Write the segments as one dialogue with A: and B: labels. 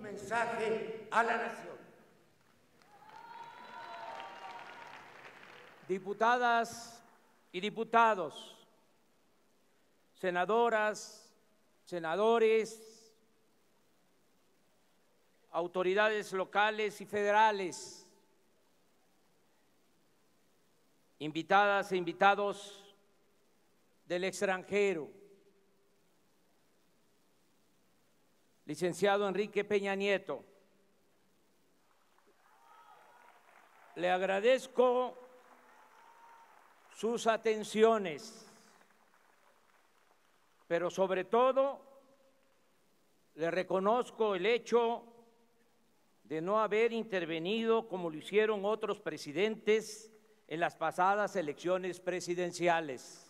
A: mensaje a la nación.
B: Diputadas y diputados, senadoras, senadores, autoridades locales y federales, invitadas e invitados del extranjero, licenciado Enrique Peña Nieto, le agradezco sus atenciones, pero sobre todo le reconozco el hecho de no haber intervenido como lo hicieron otros presidentes en las pasadas elecciones presidenciales.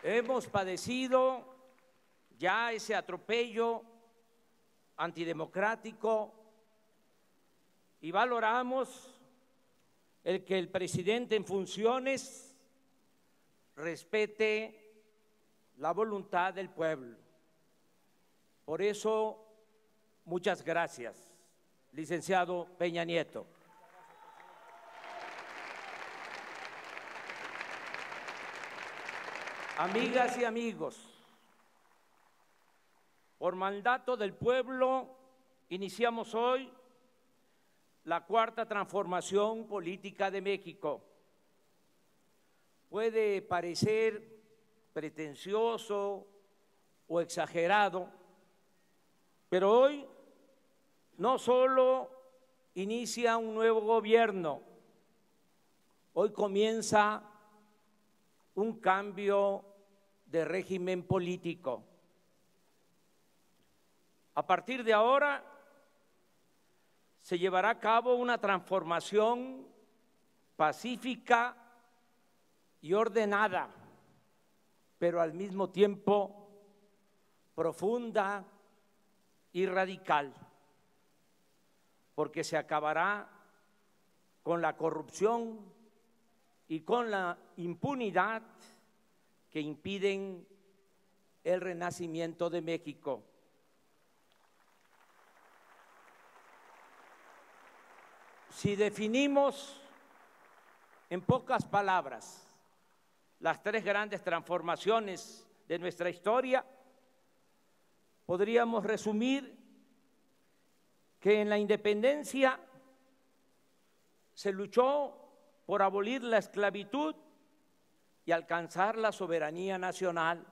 B: Hemos padecido ya ese atropello antidemocrático y valoramos el que el presidente en funciones respete la voluntad del pueblo. Por eso, muchas gracias, licenciado Peña Nieto. Amigas y amigos, por mandato del pueblo, iniciamos hoy la cuarta transformación política de México. Puede parecer pretencioso o exagerado, pero hoy no solo inicia un nuevo gobierno, hoy comienza un cambio de régimen político. A partir de ahora se llevará a cabo una transformación pacífica y ordenada, pero al mismo tiempo profunda y radical, porque se acabará con la corrupción y con la impunidad que impiden el renacimiento de México. Si definimos en pocas palabras las tres grandes transformaciones de nuestra historia, podríamos resumir que en la independencia se luchó por abolir la esclavitud y alcanzar la soberanía nacional.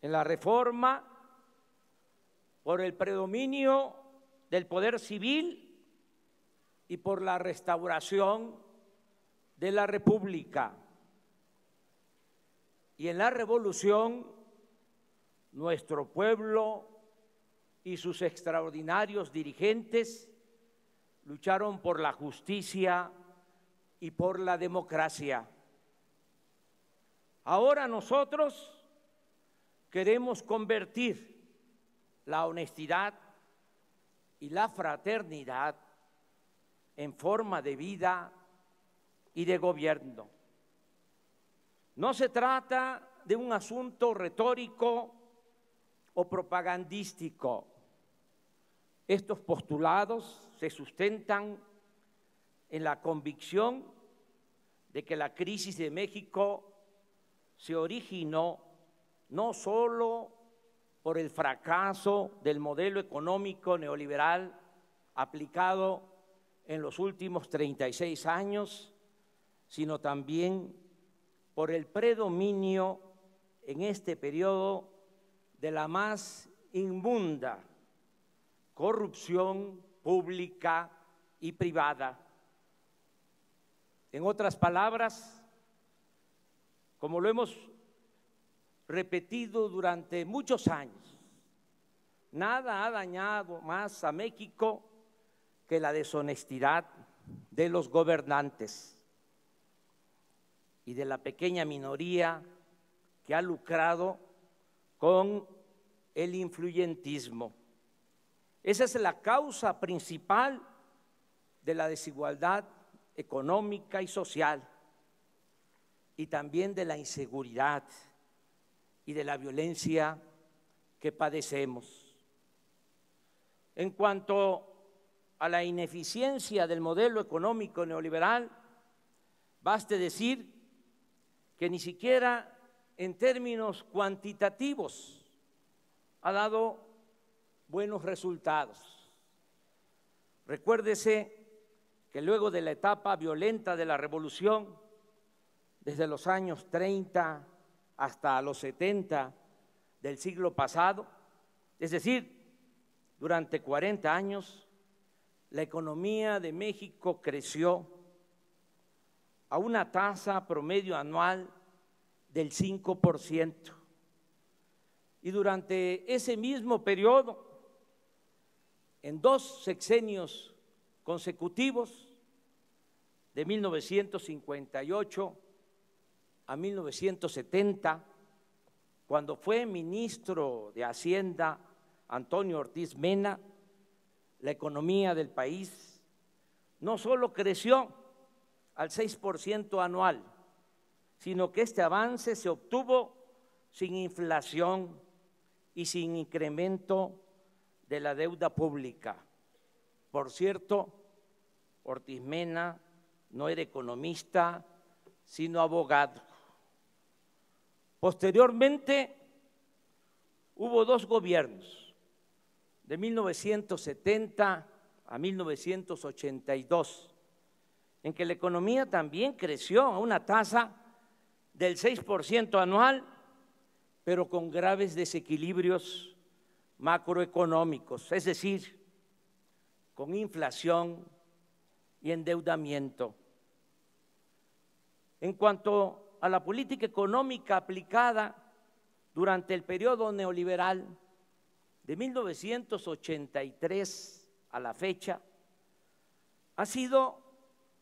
B: En la reforma, por el predominio del poder civil y por la restauración de la República. Y en la revolución, nuestro pueblo y sus extraordinarios dirigentes lucharon por la justicia y por la democracia. Ahora nosotros queremos convertir la honestidad y la fraternidad en forma de vida y de gobierno. No se trata de un asunto retórico o propagandístico. Estos postulados se sustentan en la convicción de que la crisis de México se originó no solo por el fracaso del modelo económico neoliberal aplicado en los últimos 36 años, sino también por el predominio en este periodo de la más inmunda corrupción pública y privada. En otras palabras, como lo hemos repetido durante muchos años, nada ha dañado más a México que la deshonestidad de los gobernantes y de la pequeña minoría que ha lucrado con el influyentismo. Esa es la causa principal de la desigualdad económica y social. y también de la inseguridad y de la violencia que padecemos. En cuanto a la ineficiencia del modelo económico neoliberal, baste decir que ni siquiera en términos cuantitativos ha dado buenos resultados. Recuérdese que luego de la etapa violenta de la revolución, desde los años 30 hasta los 70 del siglo pasado, es decir, durante 40 años, la economía de México creció a una tasa promedio anual del 5%. Y durante ese mismo periodo, en 2 sexenios consecutivos, de 1958 a 1970, cuando fue ministro de Hacienda Antonio Ortiz Mena, la economía del país no solo creció al 6% anual, sino que este avance se obtuvo sin inflación y sin incremento de la deuda pública. Por cierto, Ortiz Mena no era economista, sino abogado. Posteriormente, hubo 2 gobiernos, de 1970 a 1982, en que la economía también creció a una tasa del 6% anual, pero con graves desequilibrios macroeconómicos, es decir, con inflación y endeudamiento. En cuanto a la política económica aplicada durante el periodo neoliberal de 1983 a la fecha, ha sido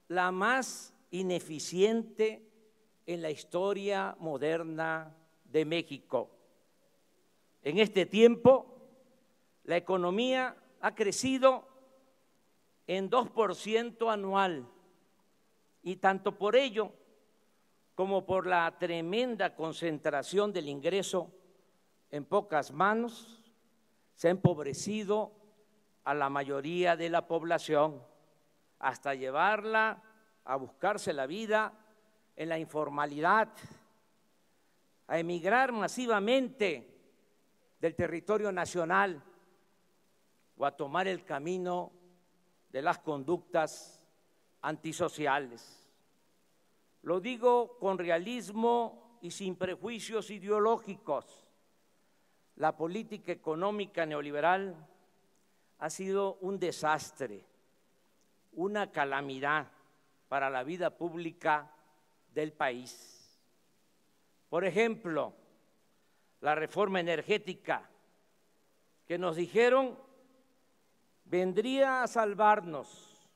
B: la más ineficiente en la historia moderna de México. En este tiempo, la economía ha crecido en 2% anual, y tanto por ello como por la tremenda concentración del ingreso en pocas manos, se ha empobrecido a la mayoría de la población, hasta llevarla a buscarse la vida en la informalidad, a emigrar masivamente del territorio nacional o a tomar el camino de las conductas antisociales. Lo digo con realismo y sin prejuicios ideológicos. La política económica neoliberal ha sido un desastre, una calamidad para la vida pública del país. Por ejemplo, la reforma energética, que nos dijeron vendría a salvarnos,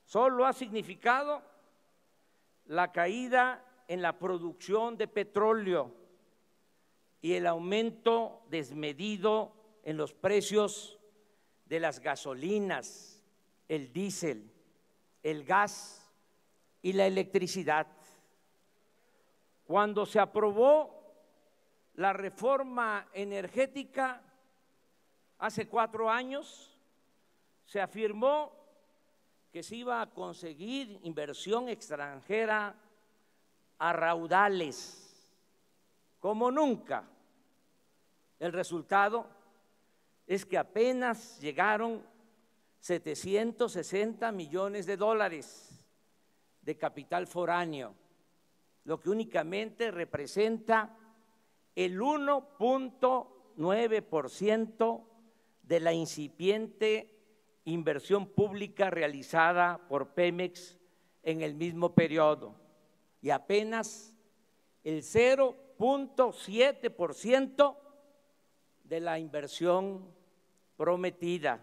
B: solo ha significado la caída en la producción de petróleo y el aumento desmedido en los precios de las gasolinas, el diésel, el gas y la electricidad. Cuando se aprobó la reforma energética hace 4 años, se afirmó que se iba a conseguir inversión extranjera a raudales, como nunca. El resultado es que apenas llegaron 760 millones de dólares de capital foráneo, lo que únicamente representa el 1.9% de la incipiente inversión pública realizada por Pemex en el mismo periodo, y apenas el 0.7% de la inversión prometida.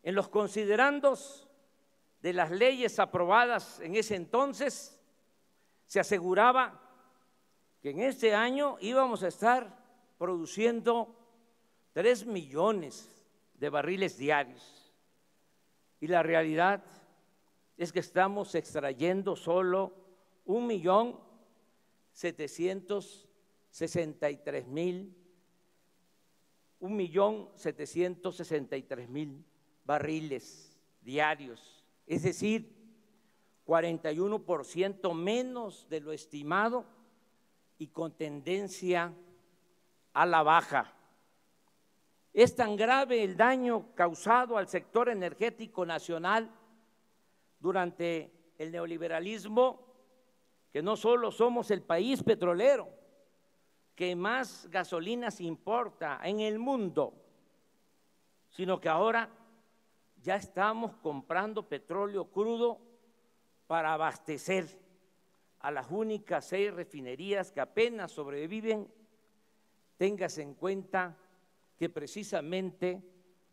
B: En los considerandos de las leyes aprobadas en ese entonces, se aseguraba que en este año íbamos a estar produciendo 3 millones de barriles diarios, y la realidad es que estamos extrayendo solo 1.763.000 barriles diarios, es decir, 41% menos de lo estimado y con tendencia a la baja. Es tan grave el daño causado al sector energético nacional durante el neoliberalismo que no solo somos el país petrolero que más gasolinas importa en el mundo, sino que ahora ya estamos comprando petróleo crudo para abastecer a las únicas 6 refinerías que apenas sobreviven. Téngase en cuenta que precisamente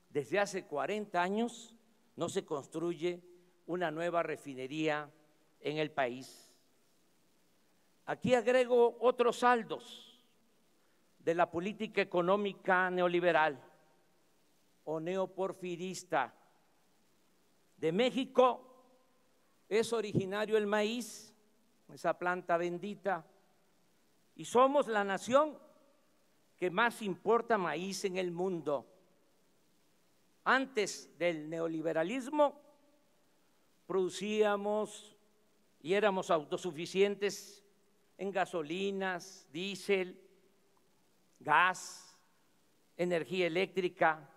B: desde hace 40 años no se construye una nueva refinería en el país. Aquí agrego otros saldos de la política económica neoliberal o neoporfirista. De México es originario el maíz, esa planta bendita, y somos la nación que más importa maíz en el mundo. Antes del neoliberalismo producíamos y éramos autosuficientes en gasolinas, diésel, gas, energía eléctrica.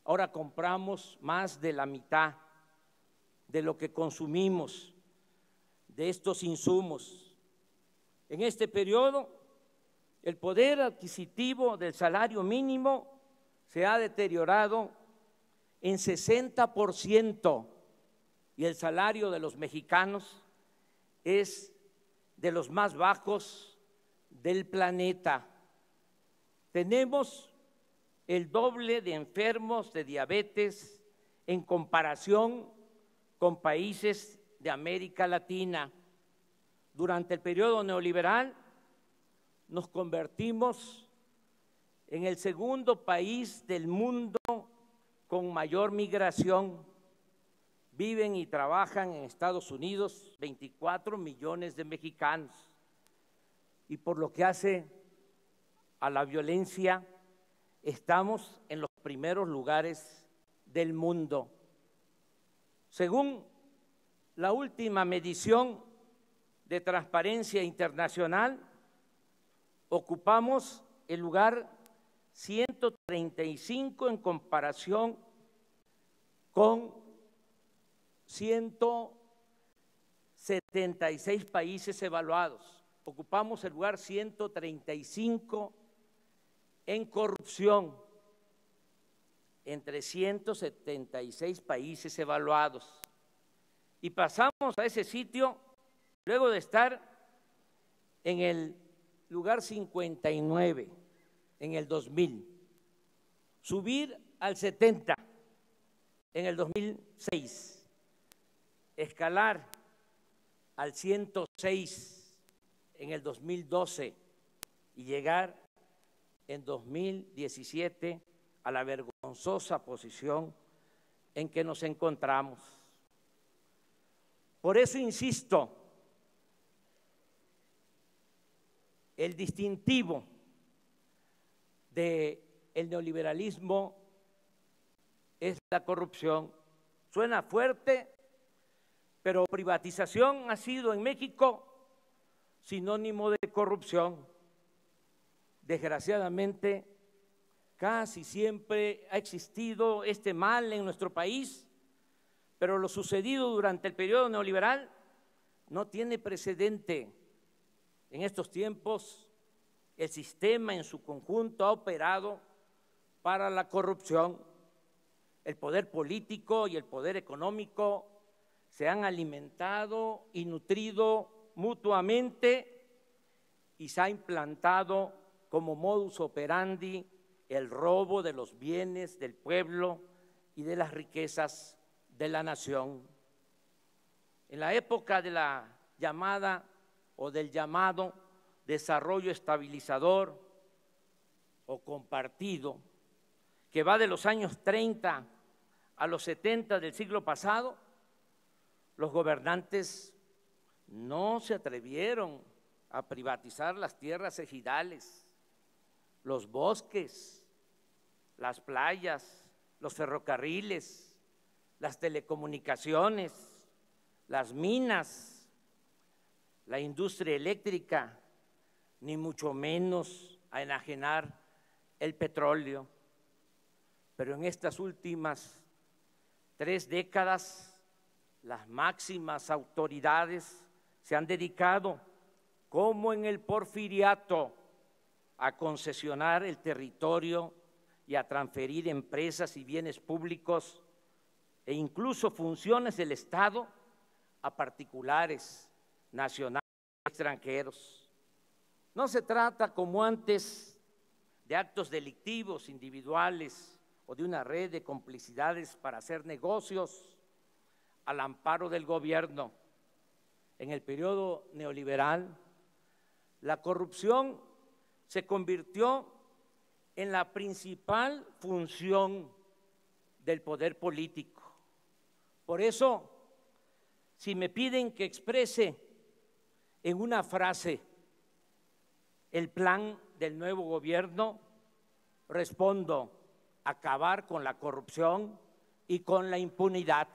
B: Ahora compramos más de la mitad de lo que consumimos de estos insumos. En este periodo, el poder adquisitivo del salario mínimo se ha deteriorado en 60% y el salario de los mexicanos es de los más bajos del planeta. Tenemos el doble de enfermos de diabetes en comparación con países de América Latina. Durante el periodo neoliberal nos convertimos en el segundo país del mundo con mayor migración. Viven y trabajan en Estados Unidos 24 millones de mexicanos. Y por lo que hace a la violencia, estamos en los primeros lugares del mundo. Según la última medición de Transparencia Internacional, ocupamos el lugar 135 en comparación con 176 países evaluados. Ocupamos el lugar 135 en corrupción entre 176 países evaluados. Y pasamos a ese sitio luego de estar en el lugar 59 en el 2000, subir al 70 en el 2006, escalar al 106 en el 2012 y llegar en 2017 a la vergonzosa posición en que nos encontramos. Por eso insisto, el distintivo del neoliberalismo es la corrupción. Suena fuerte, pero privatización ha sido en México sinónimo de corrupción. Desgraciadamente, casi siempre ha existido este mal en nuestro país, pero lo sucedido durante el periodo neoliberal no tiene precedente. En estos tiempos, el sistema en su conjunto ha operado para la corrupción. El poder político y el poder económico se han alimentado y nutrido mutuamente y se ha implantado como modus operandi el robo de los bienes del pueblo y de las riquezas de la nación. En la época de la llamada o del llamado desarrollo estabilizador o compartido, que va de los años 30 a los 70 del siglo pasado, los gobernantes no se atrevieron a privatizar las tierras ejidales, los bosques, las playas, los ferrocarriles, las telecomunicaciones, las minas, la industria eléctrica, ni mucho menos a enajenar el petróleo. Pero en estas últimas 3 décadas, las máximas autoridades se han dedicado, como en el Porfiriato, a concesionar el territorio y a transferir empresas y bienes públicos e incluso funciones del Estado a particulares, nacionales y extranjeros. No se trata, como antes, de actos delictivos individuales o de una red de complicidades para hacer negocios al amparo del gobierno. En el periodo neoliberal, la corrupción se convirtió en la principal función del poder político. Por eso, si me piden que exprese en una frase el plan del nuevo gobierno, respondo: acabar con la corrupción y con la impunidad.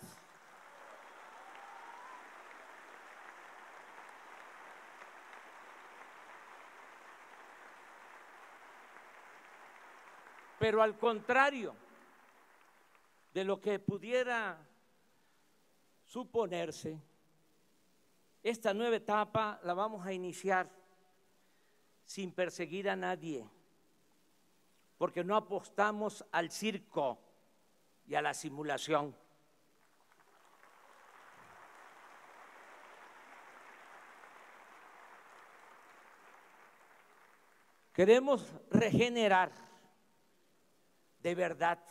B: Pero al contrario de lo que pudiera suponerse, esta nueva etapa la vamos a iniciar sin perseguir a nadie, porque no apostamos al circo y a la simulación. Queremos regenerar de verdad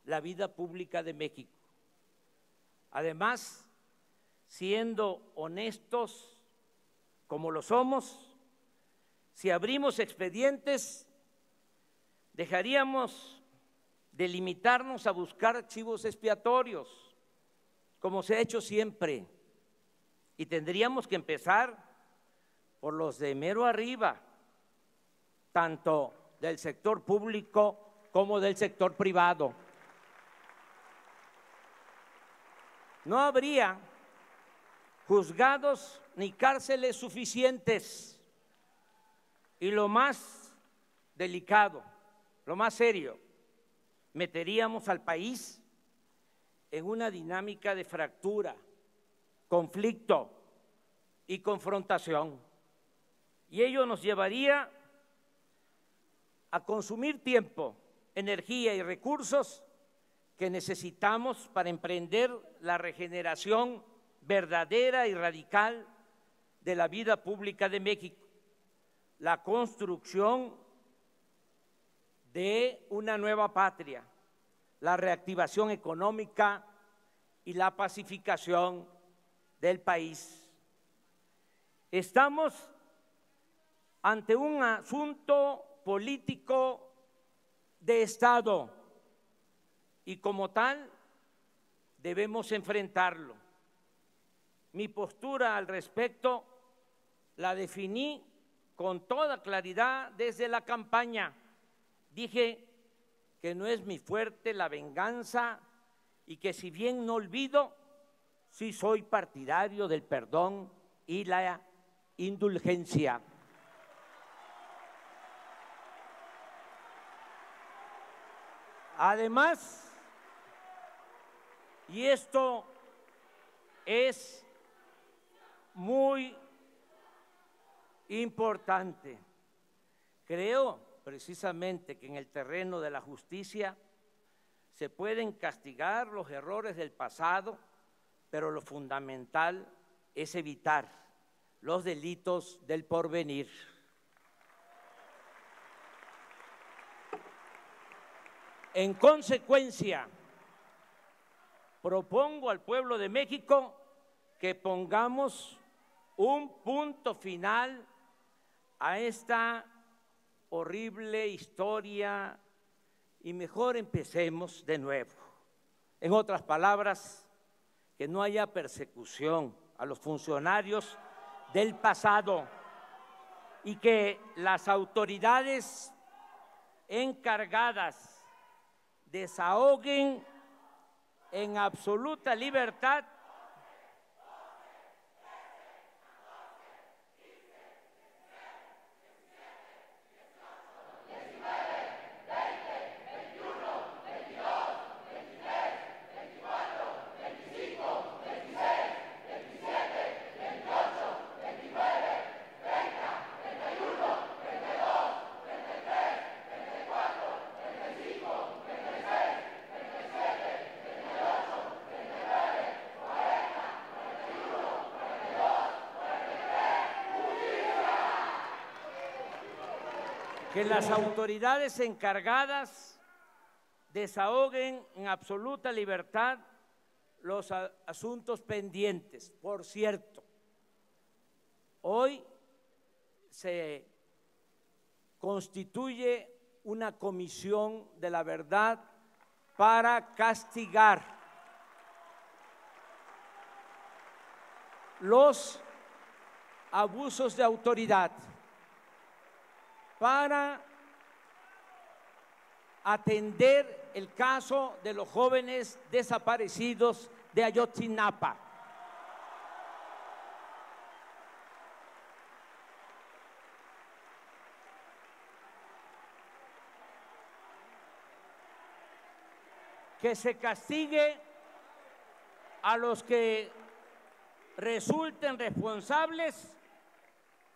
B: la vida pública de México. Además, siendo honestos como lo somos, si abrimos expedientes, dejaríamos de limitarnos a buscar chivos expiatorios, como se ha hecho siempre, y tendríamos que empezar por los de mero arriba, tanto del sector público como del sector privado. No habría juzgados ni cárceles suficientes. Y lo más delicado, lo más serio, meteríamos al país en una dinámica de fractura, conflicto y confrontación. Y ello nos llevaría a consumir tiempo, energía y recursos que necesitamos para emprender la regeneración verdadera y radical de la vida pública de México, la construcción de una nueva patria, la reactivación económica y la pacificación del país. Estamos ante un asunto político de Estado y como tal debemos enfrentarlo. Mi postura al respecto la definí con toda claridad desde la campaña. Dije que no es mi fuerte la venganza y que si bien no olvido, sí soy partidario del perdón y la indulgencia. Además, y esto es muy importante, creo precisamente que en el terreno de la justicia se pueden castigar los errores del pasado, pero lo fundamental es evitar los delitos del porvenir. En consecuencia, propongo al pueblo de México que pongamos un punto final a esta horrible historia y mejor empecemos de nuevo. En otras palabras, que no haya persecución a los funcionarios del pasado y que las autoridades encargadas desahoguen en absoluta libertad que las autoridades encargadas desahoguen en absoluta libertad los asuntos pendientes. Por cierto, hoy se constituye una comisión de la verdad para castigar los abusos de autoridad, para atender el caso de los jóvenes desaparecidos de Ayotzinapa. Que se castigue a los que resulten responsables,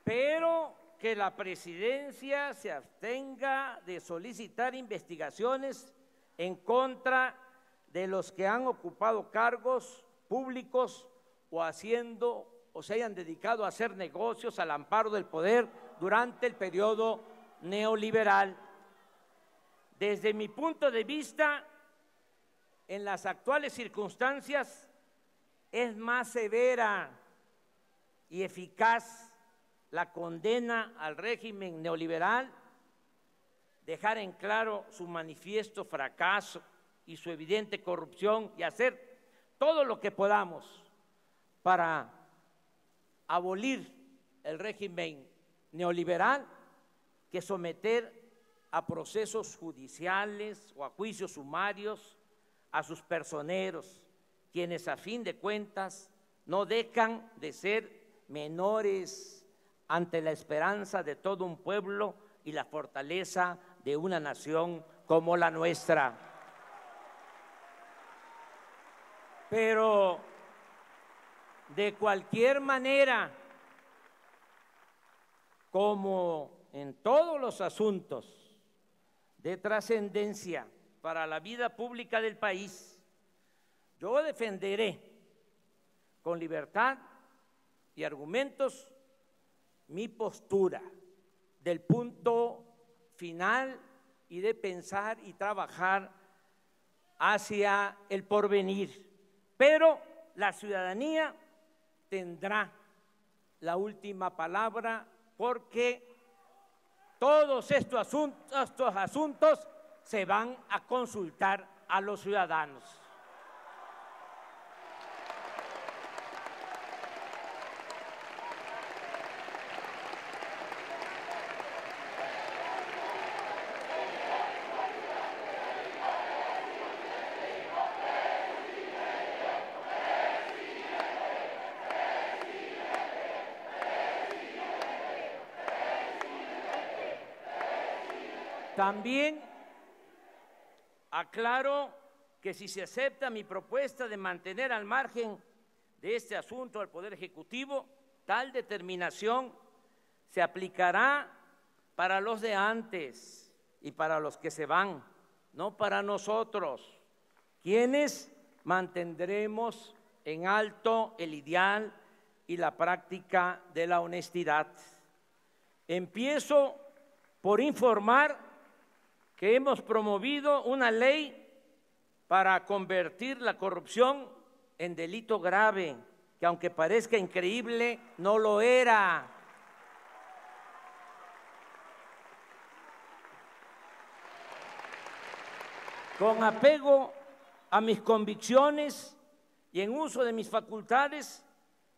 B: pero que la presidencia se abstenga de solicitar investigaciones en contra de los que han ocupado cargos públicos o se hayan dedicado a hacer negocios al amparo del poder durante el periodo neoliberal. Desde mi punto de vista, en las actuales circunstancias, es más severa y eficaz la condena al régimen neoliberal, dejar en claro su manifiesto fracaso y su evidente corrupción y hacer todo lo que podamos para abolir el régimen neoliberal, que someter a procesos judiciales o a juicios sumarios a sus personeros, quienes a fin de cuentas no dejan de ser menores ante la esperanza de todo un pueblo y la fortaleza de una nación como la nuestra. Pero de cualquier manera, como en todos los asuntos de trascendencia para la vida pública del país, yo defenderé con libertad y argumentos mi postura del punto final y de pensar y trabajar hacia el porvenir. Pero la ciudadanía tendrá la última palabra, porque todos estos asuntos se van a consultar a los ciudadanos. También aclaro que si se acepta mi propuesta de mantener al margen de este asunto al Poder Ejecutivo, tal determinación se aplicará para los de antes y para los que se van, no para nosotros, quienes mantendremos en alto el ideal y la práctica de la honestidad. Empiezo por informar que hemos promovido una ley para convertir la corrupción en delito grave, que aunque parezca increíble, no lo era. Con apego a mis convicciones y en uso de mis facultades,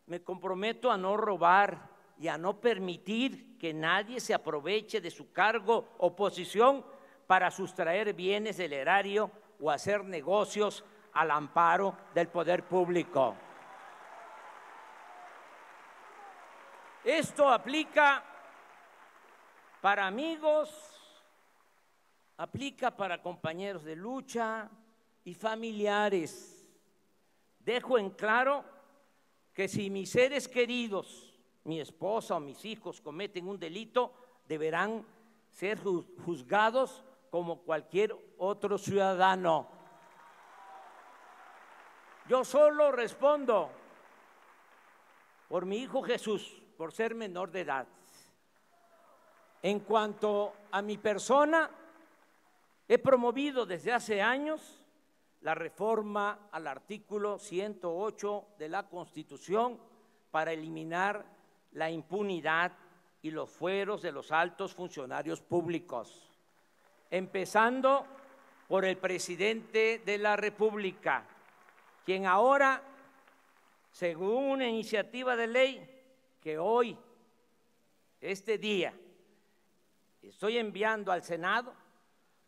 B: me comprometo a no robar y a no permitir que nadie se aproveche de su cargo o posición para sustraer bienes del erario o hacer negocios al amparo del poder público. Esto aplica para amigos, aplica para compañeros de lucha y familiares. Dejo en claro que si mis seres queridos, mi esposa o mis hijos cometen un delito, deberán ser juzgados como cualquier otro ciudadano. Yo solo respondo por mi hijo Jesús, por ser menor de edad. En cuanto a mi persona, he promovido desde hace años la reforma al artículo 108 de la Constitución para eliminar la impunidad y los fueros de los altos funcionarios públicos, empezando por el presidente de la República, quien ahora, según una iniciativa de ley que hoy, este día, estoy enviando al Senado,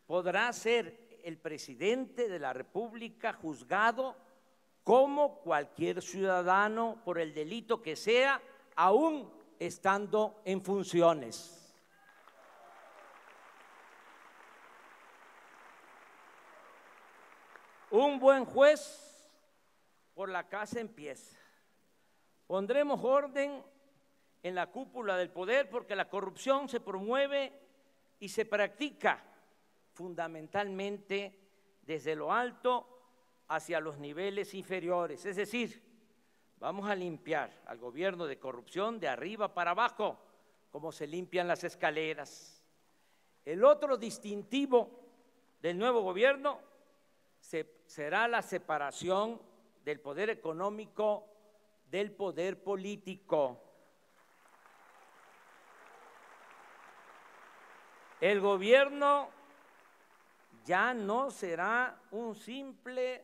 B: podrá ser el presidente de la República juzgado como cualquier ciudadano por el delito que sea, aún estando en funciones. Un buen juez por la casa empieza. Pondremos orden en la cúpula del poder porque la corrupción se promueve y se practica fundamentalmente desde lo alto hacia los niveles inferiores. Es decir, vamos a limpiar al gobierno de corrupción de arriba para abajo, como se limpian las escaleras. El otro distintivo del nuevo gobierno será la separación del poder económico del poder político. El gobierno ya no será un simple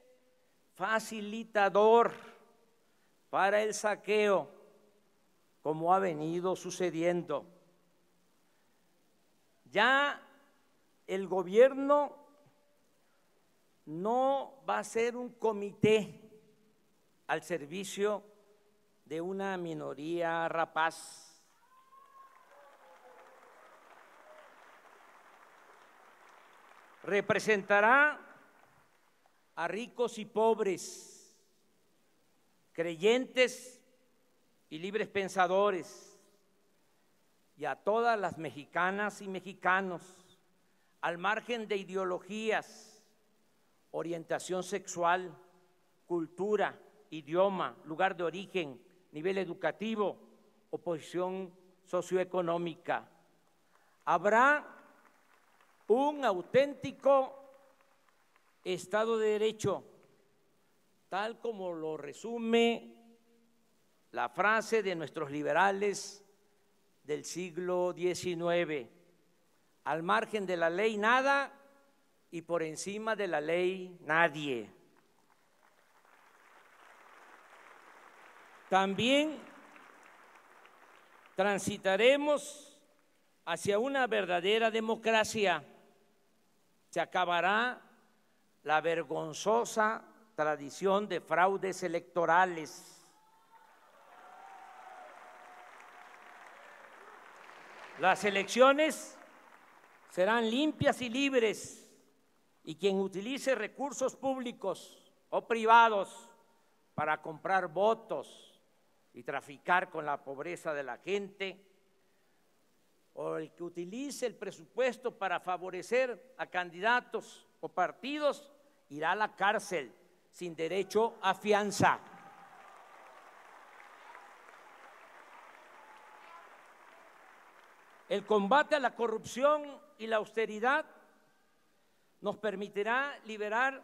B: facilitador para el saqueo, como ha venido sucediendo. Ya el gobierno no va a ser un comité al servicio de una minoría rapaz. Representará a ricos y pobres, creyentes y libres pensadores, y a todas las mexicanas y mexicanos, al margen de ideologías, orientación sexual, cultura, idioma, lugar de origen, nivel educativo o posición socioeconómica. Habrá un auténtico Estado de Derecho, tal como lo resume la frase de nuestros liberales del siglo XIX: al margen de la ley nada y por encima de la ley nadie. También transitaremos hacia una verdadera democracia. Se acabará la vergonzosa tradición de fraudes electorales. Las elecciones serán limpias y libres, y quien utilice recursos públicos o privados para comprar votos y traficar con la pobreza de la gente, o el que utilice el presupuesto para favorecer a candidatos o partidos, irá a la cárcel sin derecho a fianza. El combate a la corrupción y la austeridad nos permitirá liberar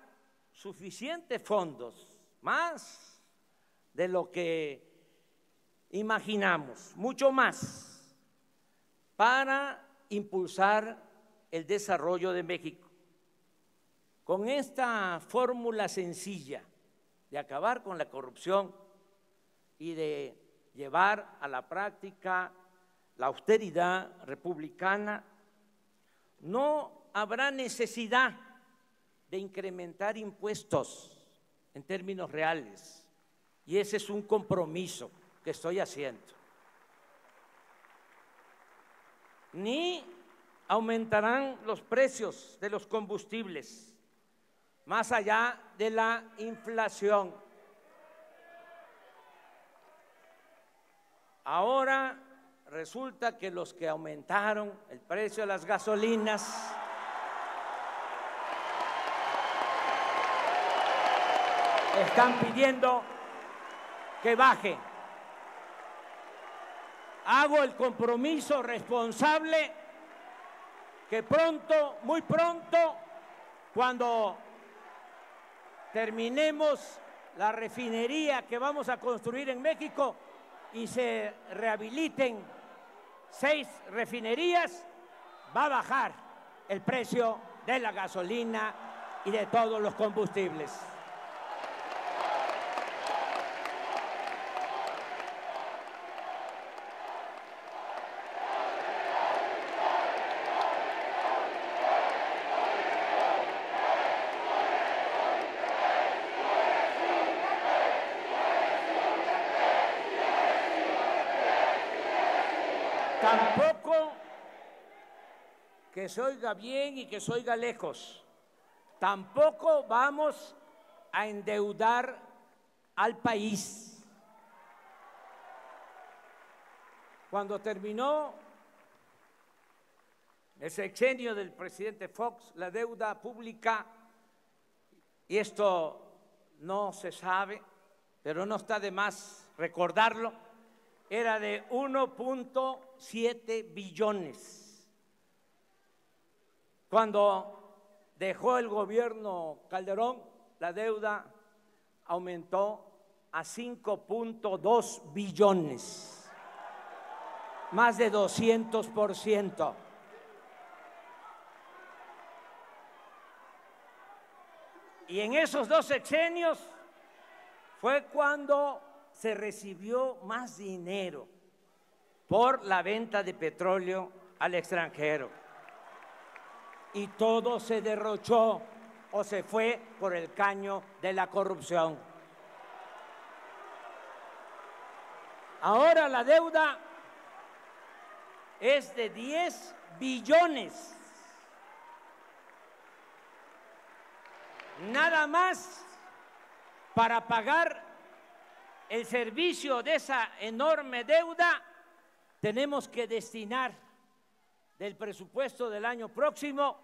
B: suficientes fondos, más de lo que imaginamos, mucho más, para impulsar el desarrollo de México. Con esta fórmula sencilla de acabar con la corrupción, y de llevar a la práctica la austeridad republicana, no habrá necesidad de incrementar impuestos en términos reales, y ese es un compromiso que estoy haciendo. Ni aumentarán los precios de los combustibles más allá de la inflación. Ahora resulta que los que aumentaron el precio de las gasolinas están pidiendo que baje. Hago el compromiso responsable que pronto, muy pronto, cuando terminemos la refinería que vamos a construir en México y se rehabiliten 6 refinerías, va a bajar el precio de la gasolina y de todos los combustibles. Tampoco que se oiga bien y que se oiga lejos, tampoco vamos a endeudar al país. Cuando terminó el sexenio del presidente Fox, la deuda pública, y esto no se sabe, pero no está de más recordarlo, era de 1.7 billones. Cuando dejó el gobierno Calderón, la deuda aumentó a 5.2 billones, más de 200%. Y en esos 2 sexenios fue cuando se recibió más dinero por la venta de petróleo al extranjero. Y todo se derrochó o se fue por el caño de la corrupción. Ahora la deuda es de 10 billones. Nada más para pagar el servicio de esa enorme deuda, tenemos que destinar del presupuesto del año próximo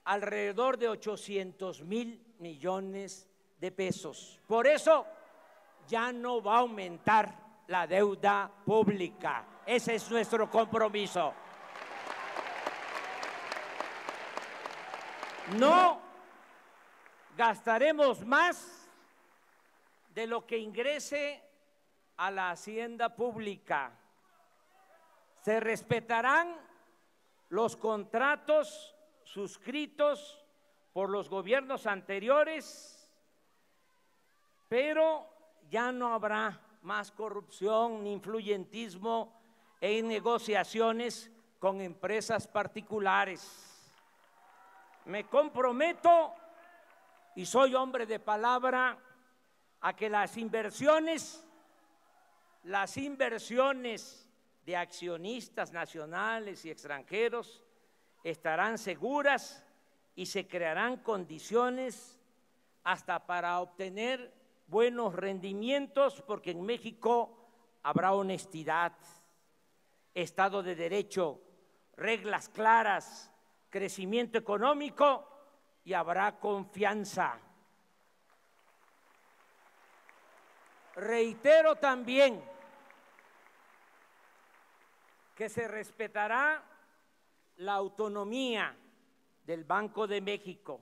B: alrededor de 800,000 millones de pesos. Por eso ya no va a aumentar la deuda pública. Ese es nuestro compromiso. No gastaremos más de lo que ingrese a la hacienda pública. Se respetarán los contratos suscritos por los gobiernos anteriores, pero ya no habrá más corrupción ni influyentismo en negociaciones con empresas particulares. Me comprometo, y soy hombre de palabra, a que las inversiones de accionistas nacionales y extranjeros estarán seguras y se crearán condiciones hasta para obtener buenos rendimientos, porque en México habrá honestidad, Estado de Derecho, reglas claras, crecimiento económico y habrá confianza. Reitero también que se respetará la autonomía del Banco de México.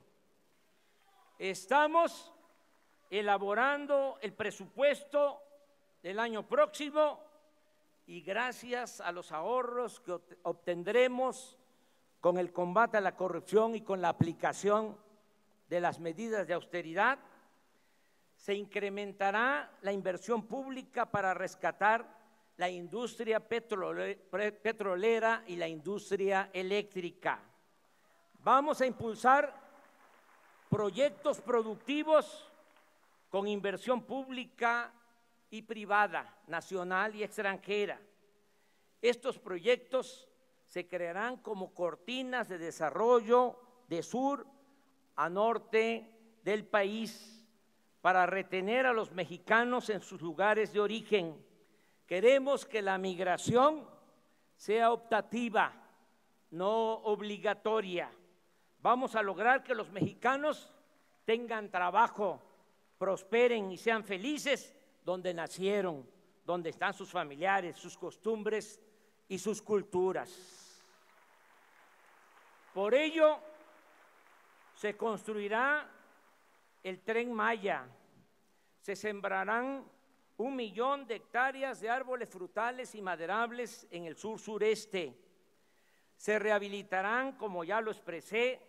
B: Estamos elaborando el presupuesto del año próximo y gracias a los ahorros que obtendremos con el combate a la corrupción y con la aplicación de las medidas de austeridad, Se incrementará la inversión pública para rescatar la industria petrolera y la industria eléctrica. Vamos a impulsar proyectos productivos con inversión pública y privada, nacional y extranjera. Estos proyectos se crearán como cortinas de desarrollo de sur a norte del país para retener a los mexicanos en sus lugares de origen. Queremos que la migración sea optativa, no obligatoria. Vamos a lograr que los mexicanos tengan trabajo, prosperen y sean felices donde nacieron, donde están sus familiares, sus costumbres y sus culturas. Por ello, se construirá el Tren Maya, se sembrarán 1 millón de hectáreas de árboles frutales y maderables en el sur-sureste. Se rehabilitarán, como ya lo expresé,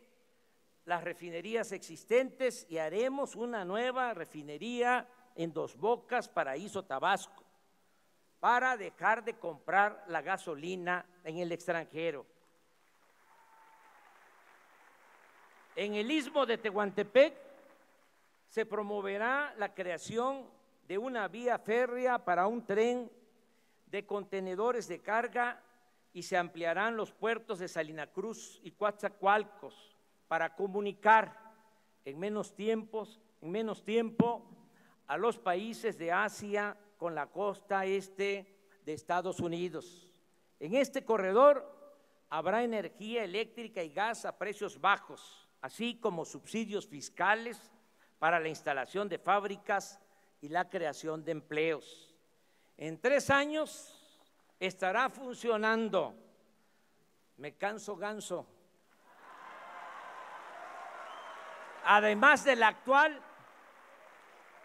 B: las refinerías existentes y haremos una nueva refinería en Dos Bocas, Paraíso, Tabasco, para dejar de comprar la gasolina en el extranjero. En el Istmo de Tehuantepec se promoverá la creación de una vía férrea para un tren de contenedores de carga y se ampliarán los puertos de Salina Cruz y Coatzacoalcos para comunicar en menos tiempo a los países de Asia con la costa este de Estados Unidos. En este corredor habrá energía eléctrica y gas a precios bajos, así como subsidios fiscales para la instalación de fábricas y la creación de empleos. En 3 años estará funcionando, me canso ganso, además del actual,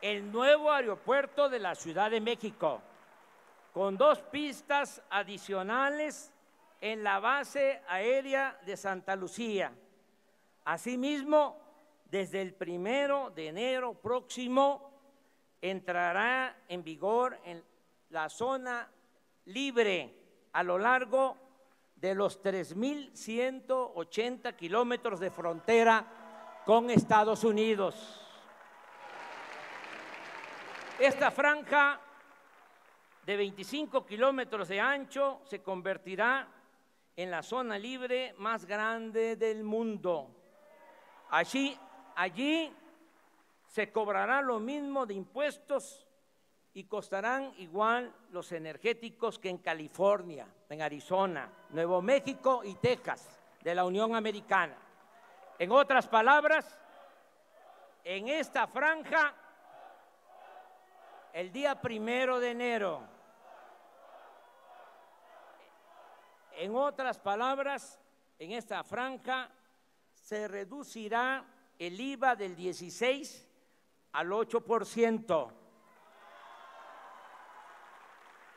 B: el nuevo aeropuerto de la Ciudad de México, con 2 pistas adicionales en la base aérea de Santa Lucía. Asimismo, desde el 1 de enero próximo entrará en vigor en la zona libre a lo largo de los 3.180 kilómetros de frontera con Estados Unidos. Esta franja de 25 kilómetros de ancho se convertirá en la zona libre más grande del mundo. Allí se cobrará lo mismo de impuestos y costarán igual los energéticos que en California, en Arizona, Nuevo México y Texas de la Unión Americana. En otras palabras, en esta franja, el día 1 de enero, en otras palabras, en esta franja se reducirá el IVA del 16 al 8%.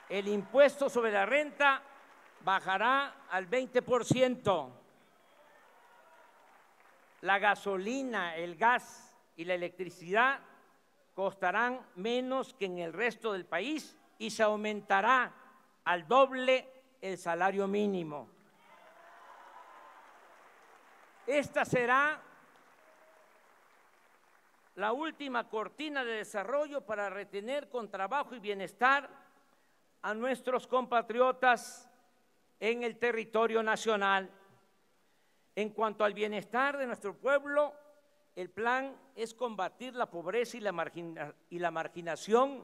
B: El impuesto sobre la renta bajará al 20%. La gasolina, el gas y la electricidad costarán menos que en el resto del país y se aumentará al doble el salario mínimo. Esta será la última cortina de desarrollo para retener con trabajo y bienestar a nuestros compatriotas en el territorio nacional. En cuanto al bienestar de nuestro pueblo, el plan es combatir la pobreza y la marginación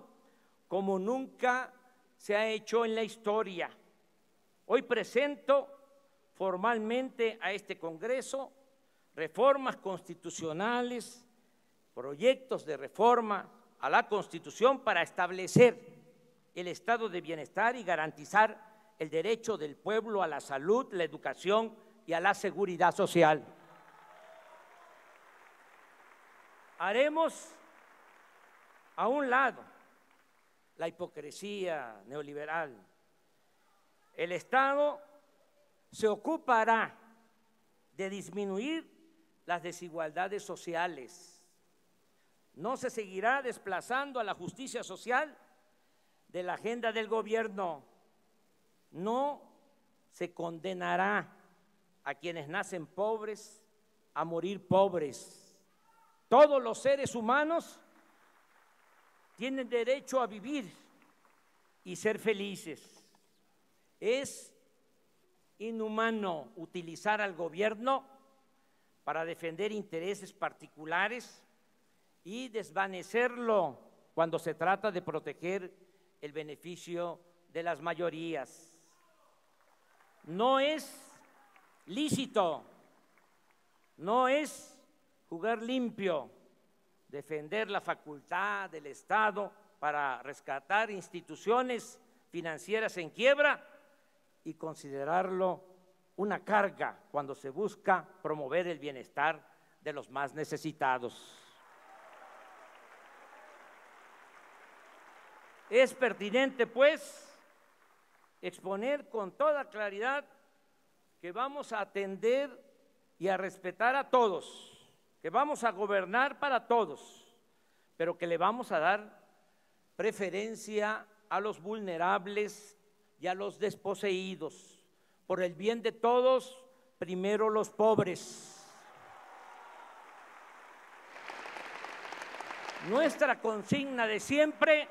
B: como nunca se ha hecho en la historia. Hoy presento formalmente a este Congreso reformas constitucionales, proyectos de reforma a la Constitución para establecer el estado de bienestar y garantizar el derecho del pueblo a la salud, la educación y a la seguridad social. Haremos a un lado la hipocresía neoliberal. El Estado se ocupará de disminuir las desigualdades sociales, No se seguirá desplazando a la justicia social de la agenda del gobierno. No se condenará a quienes nacen pobres a morir pobres. Todos los seres humanos tienen derecho a vivir y ser felices. Es inhumano utilizar al gobierno para defender intereses particulares y desvanecerlo cuando se trata de proteger el beneficio de las mayorías. No es lícito, no es jugar limpio defender la facultad del Estado para rescatar instituciones financieras en quiebra y considerarlo una carga cuando se busca promover el bienestar de los más necesitados. Es pertinente, pues, exponer con toda claridad que vamos a atender y a respetar a todos, que vamos a gobernar para todos, pero que le vamos a dar preferencia a los vulnerables y a los desposeídos. Por el bien de todos, primero los pobres. Nuestra consigna de siempre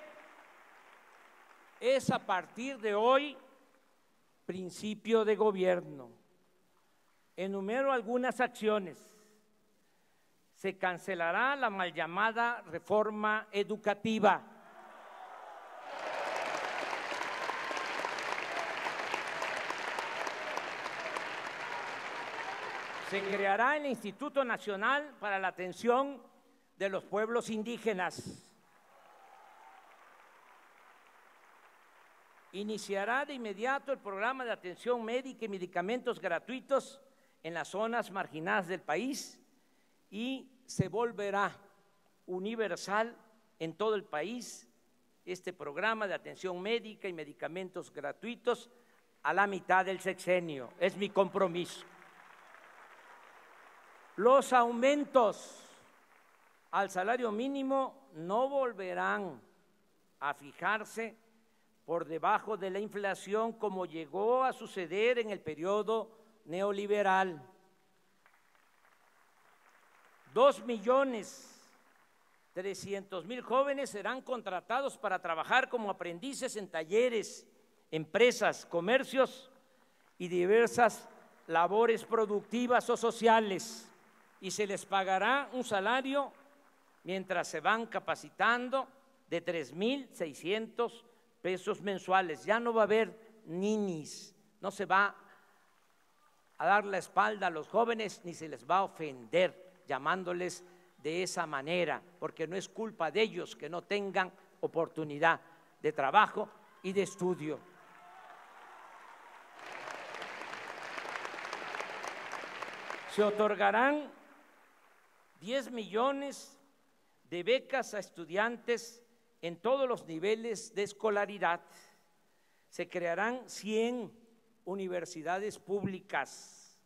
B: es, a partir de hoy, principio de gobierno. Enumero algunas acciones. Se cancelará la mal llamada reforma educativa. Se creará el Instituto Nacional para la Atención de los Pueblos Indígenas. Iniciará de inmediato el programa de atención médica y medicamentos gratuitos en las zonas marginadas del país y se volverá universal en todo el país este programa de atención médica y medicamentos gratuitos a la mitad del sexenio. Es mi compromiso. Los aumentos al salario mínimo no volverán a fijarse por debajo de la inflación como llegó a suceder en el periodo neoliberal. 2.300.000 jóvenes serán contratados para trabajar como aprendices en talleres, empresas, comercios y diversas labores productivas o sociales, y se les pagará un salario mientras se van capacitando de 3.600 pesos mensuales. Ya no va a haber ninis, no se va a dar la espalda a los jóvenes ni se les va a ofender llamándoles de esa manera, porque no es culpa de ellos que no tengan oportunidad de trabajo y de estudio. Se otorgarán 10 millones de becas a estudiantes en todos los niveles de escolaridad. Se crearán 100 universidades públicas.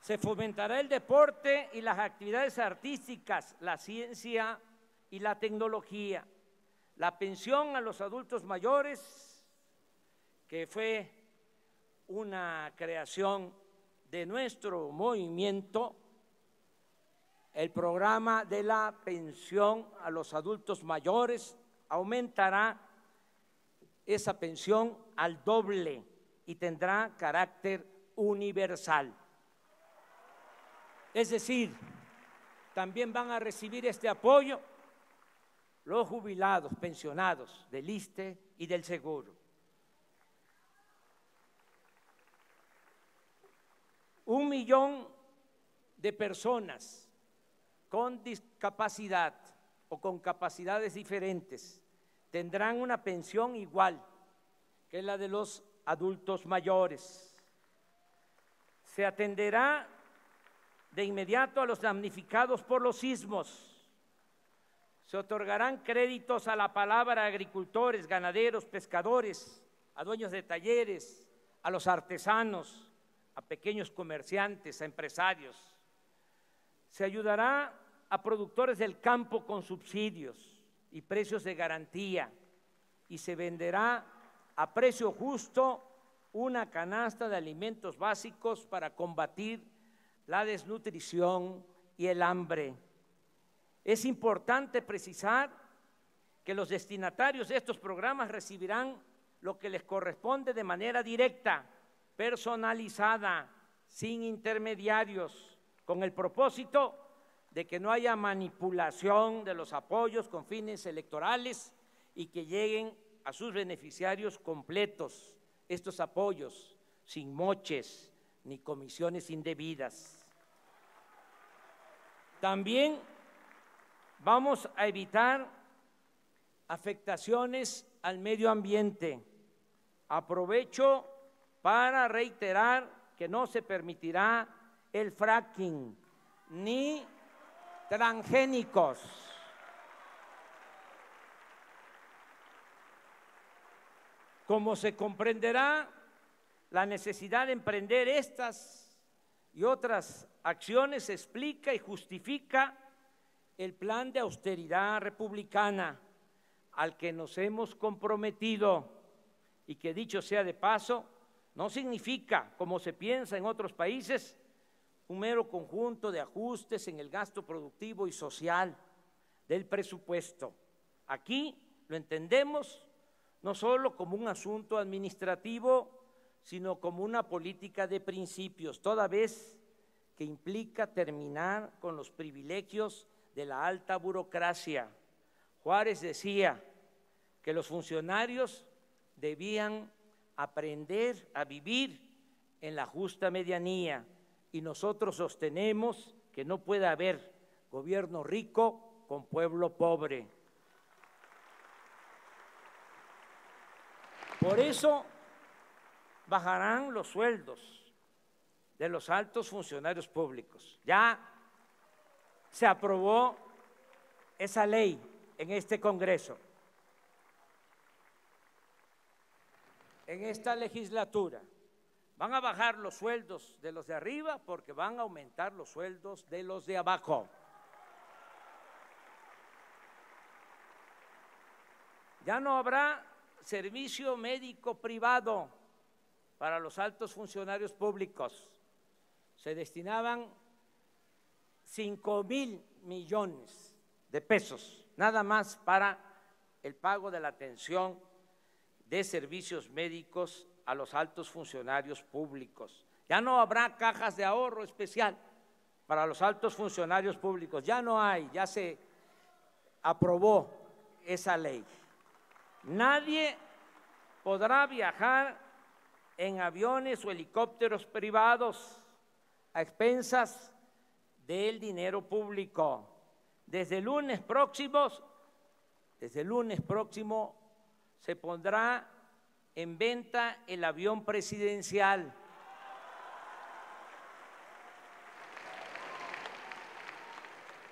B: Se fomentará el deporte y las actividades artísticas, la ciencia y la tecnología. La pensión a los adultos mayores, que fue una creación de nuestro movimiento, el programa de la pensión a los adultos mayores aumentará esa pensión al doble y tendrá carácter universal. Es decir, también van a recibir este apoyo los jubilados, pensionados del ISSSTE y del Seguro. 1 millón de personas con discapacidad o con capacidades diferentes tendrán una pensión igual que la de los adultos mayores. Se atenderá de inmediato a los damnificados por los sismos. Se otorgarán créditos a la palabra a agricultores, ganaderos, pescadores, a dueños de talleres, a los artesanos, a pequeños comerciantes, a empresarios. Se ayudará a productores del campo con subsidios y precios de garantía, y se venderá a precio justo una canasta de alimentos básicos para combatir la desnutrición y el hambre. Es importante precisar que los destinatarios de estos programas recibirán lo que les corresponde de manera directa, personalizada, sin intermediarios, con el propósito de que no haya manipulación de los apoyos con fines electorales y que lleguen a sus beneficiarios completos estos apoyos, sin moches ni comisiones indebidas. También vamos a evitar afectaciones al medio ambiente. Aprovecho para reiterar que no se permitirá el fracking ni transgénicos. Como se comprenderá, la necesidad de emprender estas y otras acciones explica y justifica el plan de austeridad republicana al que nos hemos comprometido y que, dicho sea de paso, no significa, como se piensa en otros países, un mero conjunto de ajustes en el gasto productivo y social del presupuesto. Aquí lo entendemos no solo como un asunto administrativo, sino como una política de principios, toda vez que implica terminar con los privilegios de la alta burocracia. Juárez decía que los funcionarios debían aprender a vivir en la justa medianía, y nosotros sostenemos que no puede haber gobierno rico con pueblo pobre. Por eso bajarán los sueldos de los altos funcionarios públicos. Ya se aprobó esa ley en este Congreso. En esta legislatura van a bajar los sueldos de los de arriba porque van a aumentar los sueldos de los de abajo. Ya no habrá servicio médico privado para los altos funcionarios públicos. Se destinaban 5,000 millones de pesos nada más para el pago de la atención de servicios médicos a los altos funcionarios públicos. Ya no habrá cajas de ahorro especial para los altos funcionarios públicos, ya no hay, ya se aprobó esa ley. Nadie podrá viajar en aviones o helicópteros privados a expensas del dinero público. Desde el lunes próximo se pondrá en venta el avión presidencial.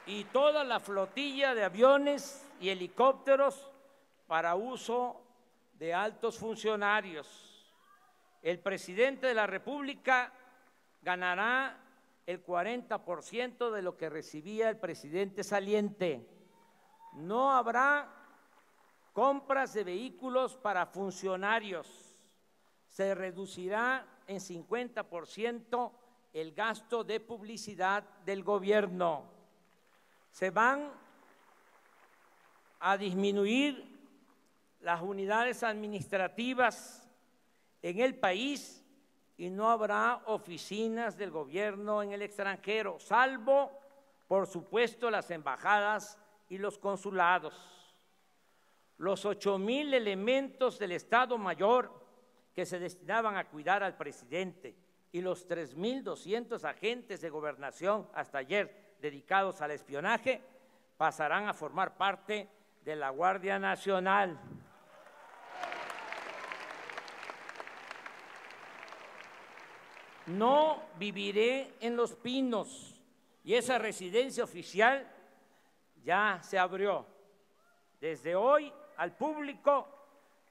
B: Y toda la flotilla de aviones y helicópteros para uso de altos funcionarios. El presidente de la República ganará el 40% de lo que recibía el presidente saliente. No habrá compras de vehículos para funcionarios. Se reducirá en 50% el gasto de publicidad del gobierno. Se van a disminuir las unidades administrativas en el país y no habrá oficinas del gobierno en el extranjero, salvo, por supuesto, las embajadas y los consulados. Los 8,000 elementos del Estado Mayor que se destinaban a cuidar al presidente y los 3,200 agentes de gobernación hasta ayer dedicados al espionaje pasarán a formar parte de la Guardia Nacional. No viviré en Los Pinos y esa residencia oficial ya se abrió desde hoy al público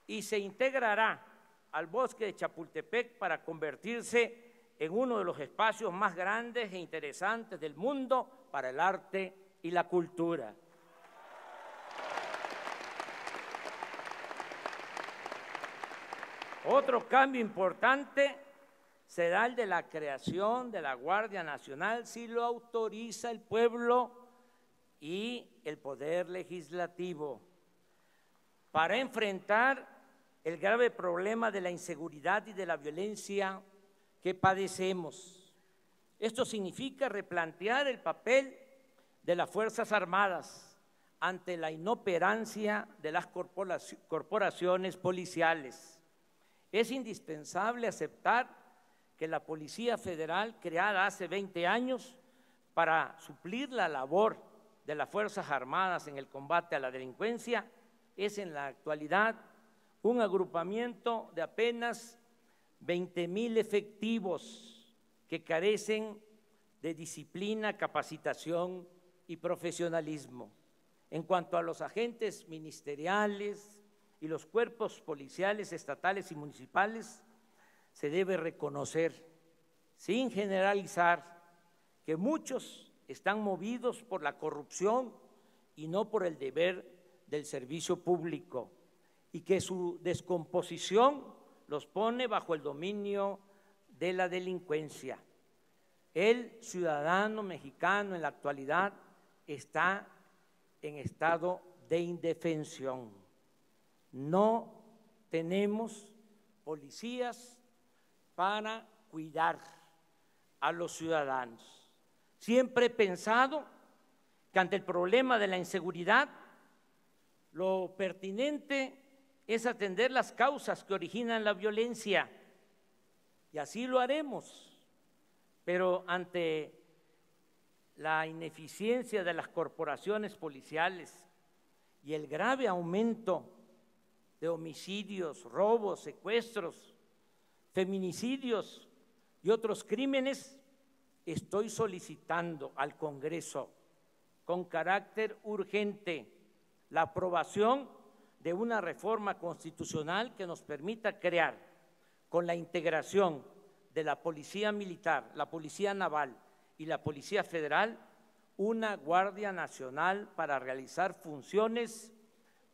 B: y se integrará al bosque de Chapultepec para convertirse en uno de los espacios más grandes e interesantes del mundo para el arte y la cultura. Otro cambio importante será el de la creación de la Guardia Nacional, si lo autoriza el pueblo y el Poder Legislativo, para enfrentar el grave problema de la inseguridad y de la violencia que padecemos. Esto significa replantear el papel de las Fuerzas Armadas ante la inoperancia de las corporaciones policiales. Es indispensable aceptar que la Policía Federal, creada hace 20 años para suplir la labor de las Fuerzas Armadas en el combate a la delincuencia, es en la actualidad un agrupamiento de apenas 20,000 efectivos que carecen de disciplina, capacitación y profesionalismo. En cuanto a los agentes ministeriales y los cuerpos policiales estatales y municipales, se debe reconocer, sin generalizar, que muchos están movidos por la corrupción y no por el deber del servicio público, y que su descomposición los pone bajo el dominio de la delincuencia. El ciudadano mexicano en la actualidad está en estado de indefensión. No tenemos policías para cuidar a los ciudadanos. Siempre he pensado que ante el problema de la inseguridad, lo pertinente es atender las causas que originan la violencia, y así lo haremos, pero ante la ineficiencia de las corporaciones policiales y el grave aumento de homicidios, robos, secuestros, feminicidios y otros crímenes, estoy solicitando al Congreso con carácter urgente la aprobación de una reforma constitucional que nos permita crear, con la integración de la Policía Militar, la Policía Naval y la Policía Federal, una Guardia Nacional para realizar funciones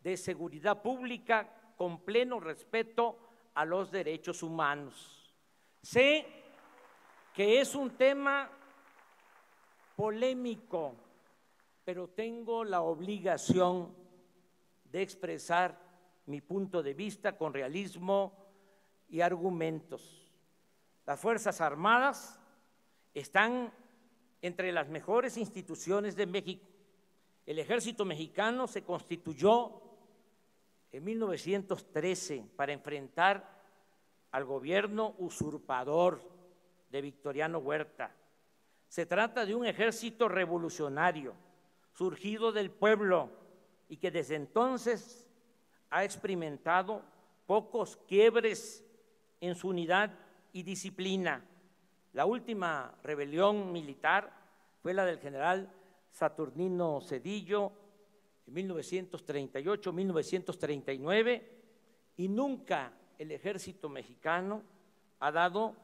B: de seguridad pública con pleno respeto a los derechos humanos. Sé que es un tema polémico, pero tengo la obligación de expresar mi punto de vista con realismo y argumentos. Las Fuerzas Armadas están entre las mejores instituciones de México. El Ejército Mexicano se constituyó en 1913 para enfrentar al gobierno usurpador de Victoriano Huerta. Se trata de un ejército revolucionario, surgido del pueblo y que desde entonces ha experimentado pocos quiebres en su unidad y disciplina. La última rebelión militar fue la del general Saturnino Cedillo en 1938-1939, y nunca el ejército mexicano ha dado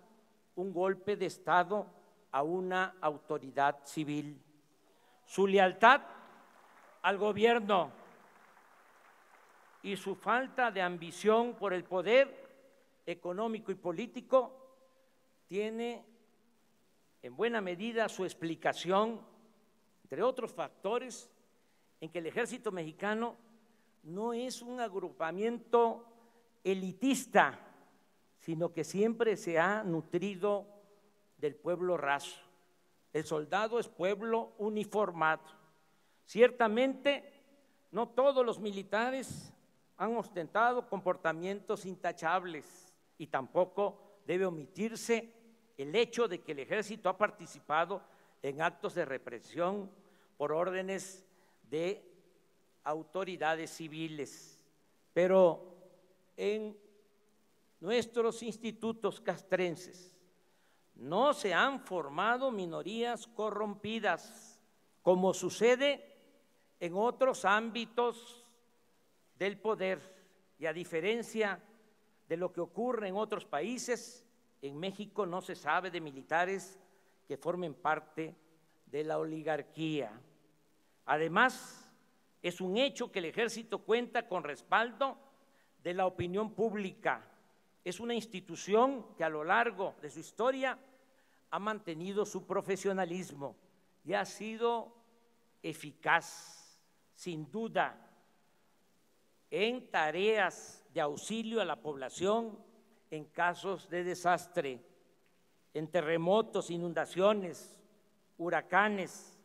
B: un golpe de Estado a una autoridad civil. Su lealtad al gobierno y su falta de ambición por el poder económico y político tiene en buena medida su explicación, entre otros factores, en que el ejército mexicano no es un agrupamiento elitista, sino que siempre se ha nutrido del pueblo raso. El soldado es pueblo uniformado. Ciertamente, no todos los militares han ostentado comportamientos intachables, y tampoco debe omitirse el hecho de que el ejército ha participado en actos de represión por órdenes de autoridades civiles. Pero en nuestros institutos castrenses no se han formado minorías corrompidas, como sucede en otros ámbitos del poder, y a diferencia de lo que ocurre en otros países, en México no se sabe de militares que formen parte de la oligarquía. Además, es un hecho que el Ejército cuenta con respaldo de la opinión pública. Es una institución que a lo largo de su historia ha mantenido su profesionalismo y ha sido eficaz, sin duda, en tareas de auxilio a la población en casos de desastre, en terremotos, inundaciones, huracanes,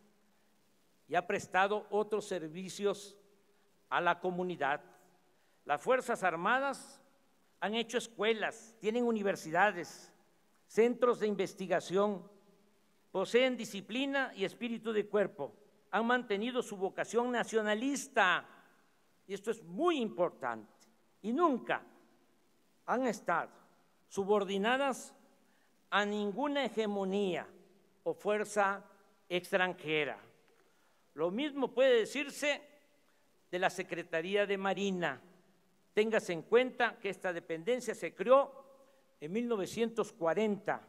B: y ha prestado otros servicios a la comunidad. Las Fuerzas Armadas han hecho escuelas, tienen universidades, centros de investigación, poseen disciplina y espíritu de cuerpo, han mantenido su vocación nacionalista, y esto es muy importante, y nunca han estado subordinadas a ninguna hegemonía o fuerza extranjera. Lo mismo puede decirse de la Secretaría de Marina. Téngase en cuenta que esta dependencia se creó en 1940,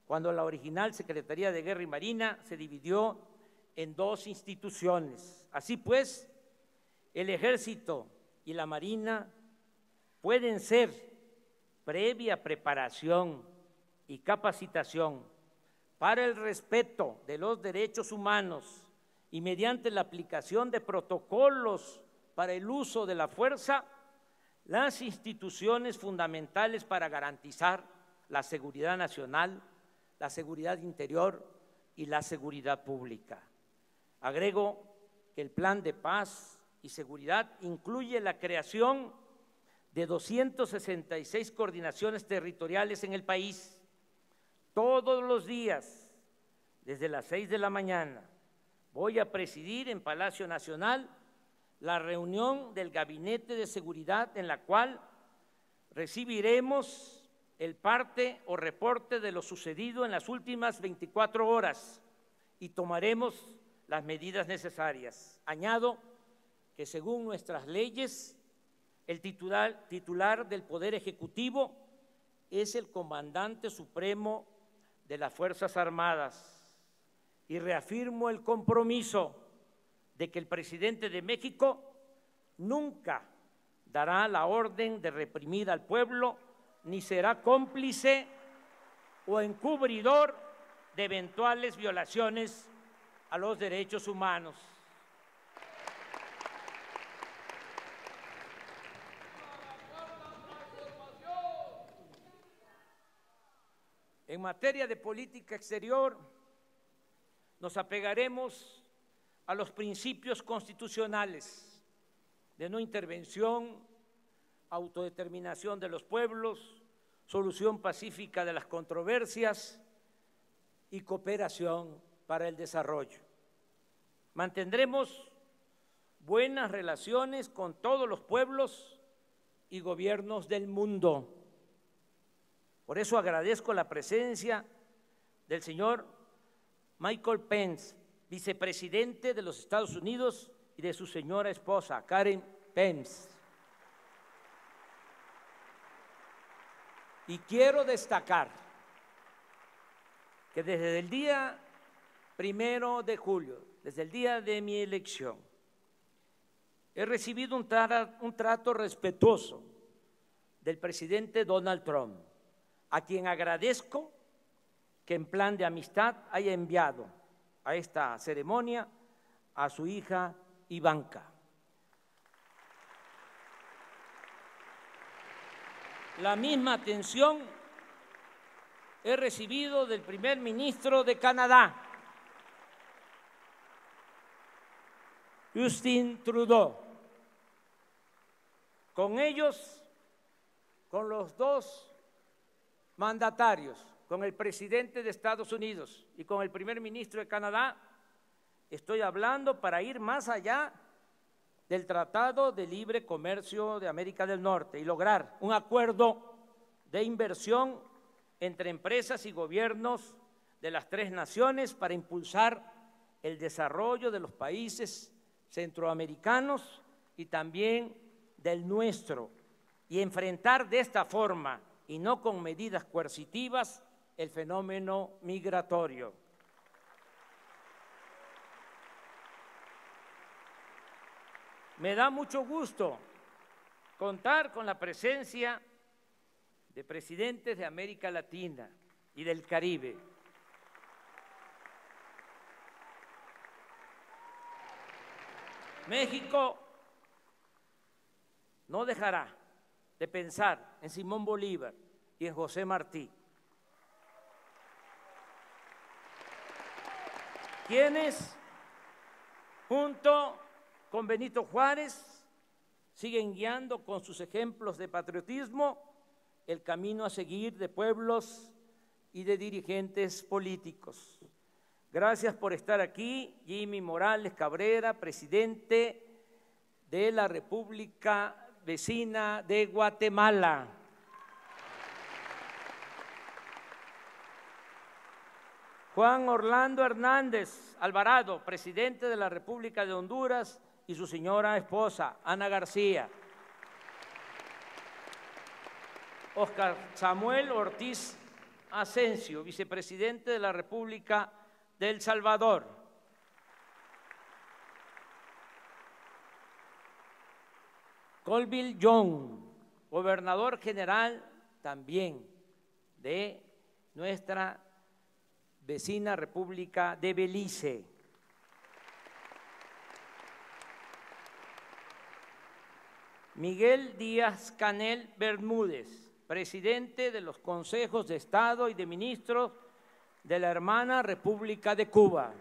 B: cuando la original Secretaría de Guerra y Marina se dividió en dos instituciones. Así pues, el Ejército y la Marina pueden ser, previa preparación y capacitación para el respeto de los derechos humanos y mediante la aplicación de protocolos para el uso de la fuerza, las instituciones fundamentales para garantizar la seguridad nacional, la seguridad interior y la seguridad pública. Agrego que el Plan de Paz y Seguridad incluye la creación de 266 coordinaciones territoriales en el país, todos los días, desde las 6 de la mañana. Voy a presidir en Palacio Nacional la reunión del Gabinete de Seguridad, en la cual recibiremos el parte o reporte de lo sucedido en las últimas 24 horas y tomaremos las medidas necesarias. Añado que según nuestras leyes, el titular del Poder Ejecutivo es el Comandante Supremo de las Fuerzas Armadas, y reafirmo el compromiso de que el presidente de México nunca dará la orden de reprimir al pueblo, ni será cómplice o encubridor de eventuales violaciones a los derechos humanos. En materia de política exterior, nos apegaremos a los principios constitucionales de no intervención, autodeterminación de los pueblos, solución pacífica de las controversias y cooperación para el desarrollo. Mantendremos buenas relaciones con todos los pueblos y gobiernos del mundo. Por eso agradezco la presencia del señor Michael Pence, vicepresidente de los Estados Unidos, y de su señora esposa, Karen Pence. Y quiero destacar que desde el día 1 de julio, desde el día de mi elección, he recibido un trato respetuoso del presidente Donald Trump, a quien agradezco que en plan de amistad haya enviado a esta ceremonia a su hija Ivanka. La misma atención he recibido del primer ministro de Canadá, Justin Trudeau. Con ellos, con los dos mandatarios, con el presidente de Estados Unidos y con el primer ministro de Canadá, estoy hablando para ir más allá del Tratado de Libre Comercio de América del Norte y lograr un acuerdo de inversión entre empresas y gobiernos de las tres naciones para impulsar el desarrollo de los países centroamericanos y también del nuestro, y enfrentar de esta forma y no con medidas coercitivas el fenómeno migratorio. Me da mucho gusto contar con la presencia de presidentes de América Latina y del Caribe. México no dejará de pensar en Simón Bolívar y en José Martí, quienes, junto con Benito Juárez, siguen guiando con sus ejemplos de patriotismo el camino a seguir de pueblos y de dirigentes políticos. Gracias por estar aquí, Jimmy Morales Cabrera, presidente de la República Vecina de Guatemala. Juan Orlando Hernández Alvarado, presidente de la República de Honduras, y su señora esposa, Ana García. Oscar Samuel Ortiz Asensio, vicepresidente de la República de El Salvador. Colville Young, gobernador general también de nuestra vecina República de Belice. Miguel Díaz-Canel Bermúdez, presidente de los consejos de Estado y de ministros de la hermana República de Cuba.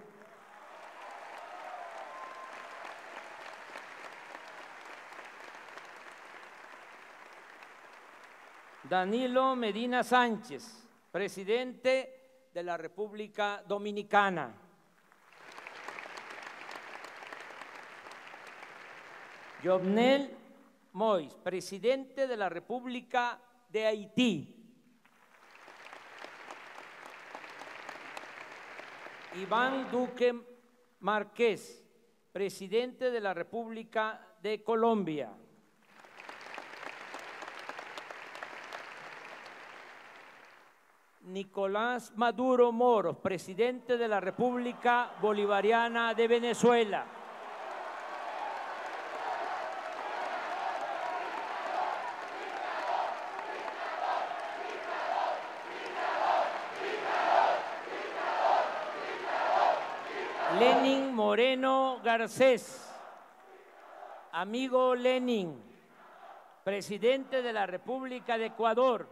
B: Danilo Medina Sánchez, presidente de la República Dominicana. Jovenel Moïse, presidente de la República de Haití. Iván Duque Márquez, presidente de la República de Colombia. Nicolás Maduro Moros, presidente de la República Bolivariana de Venezuela. Lenín Moreno Garcés, amigo Lenín, presidente de la República de Ecuador,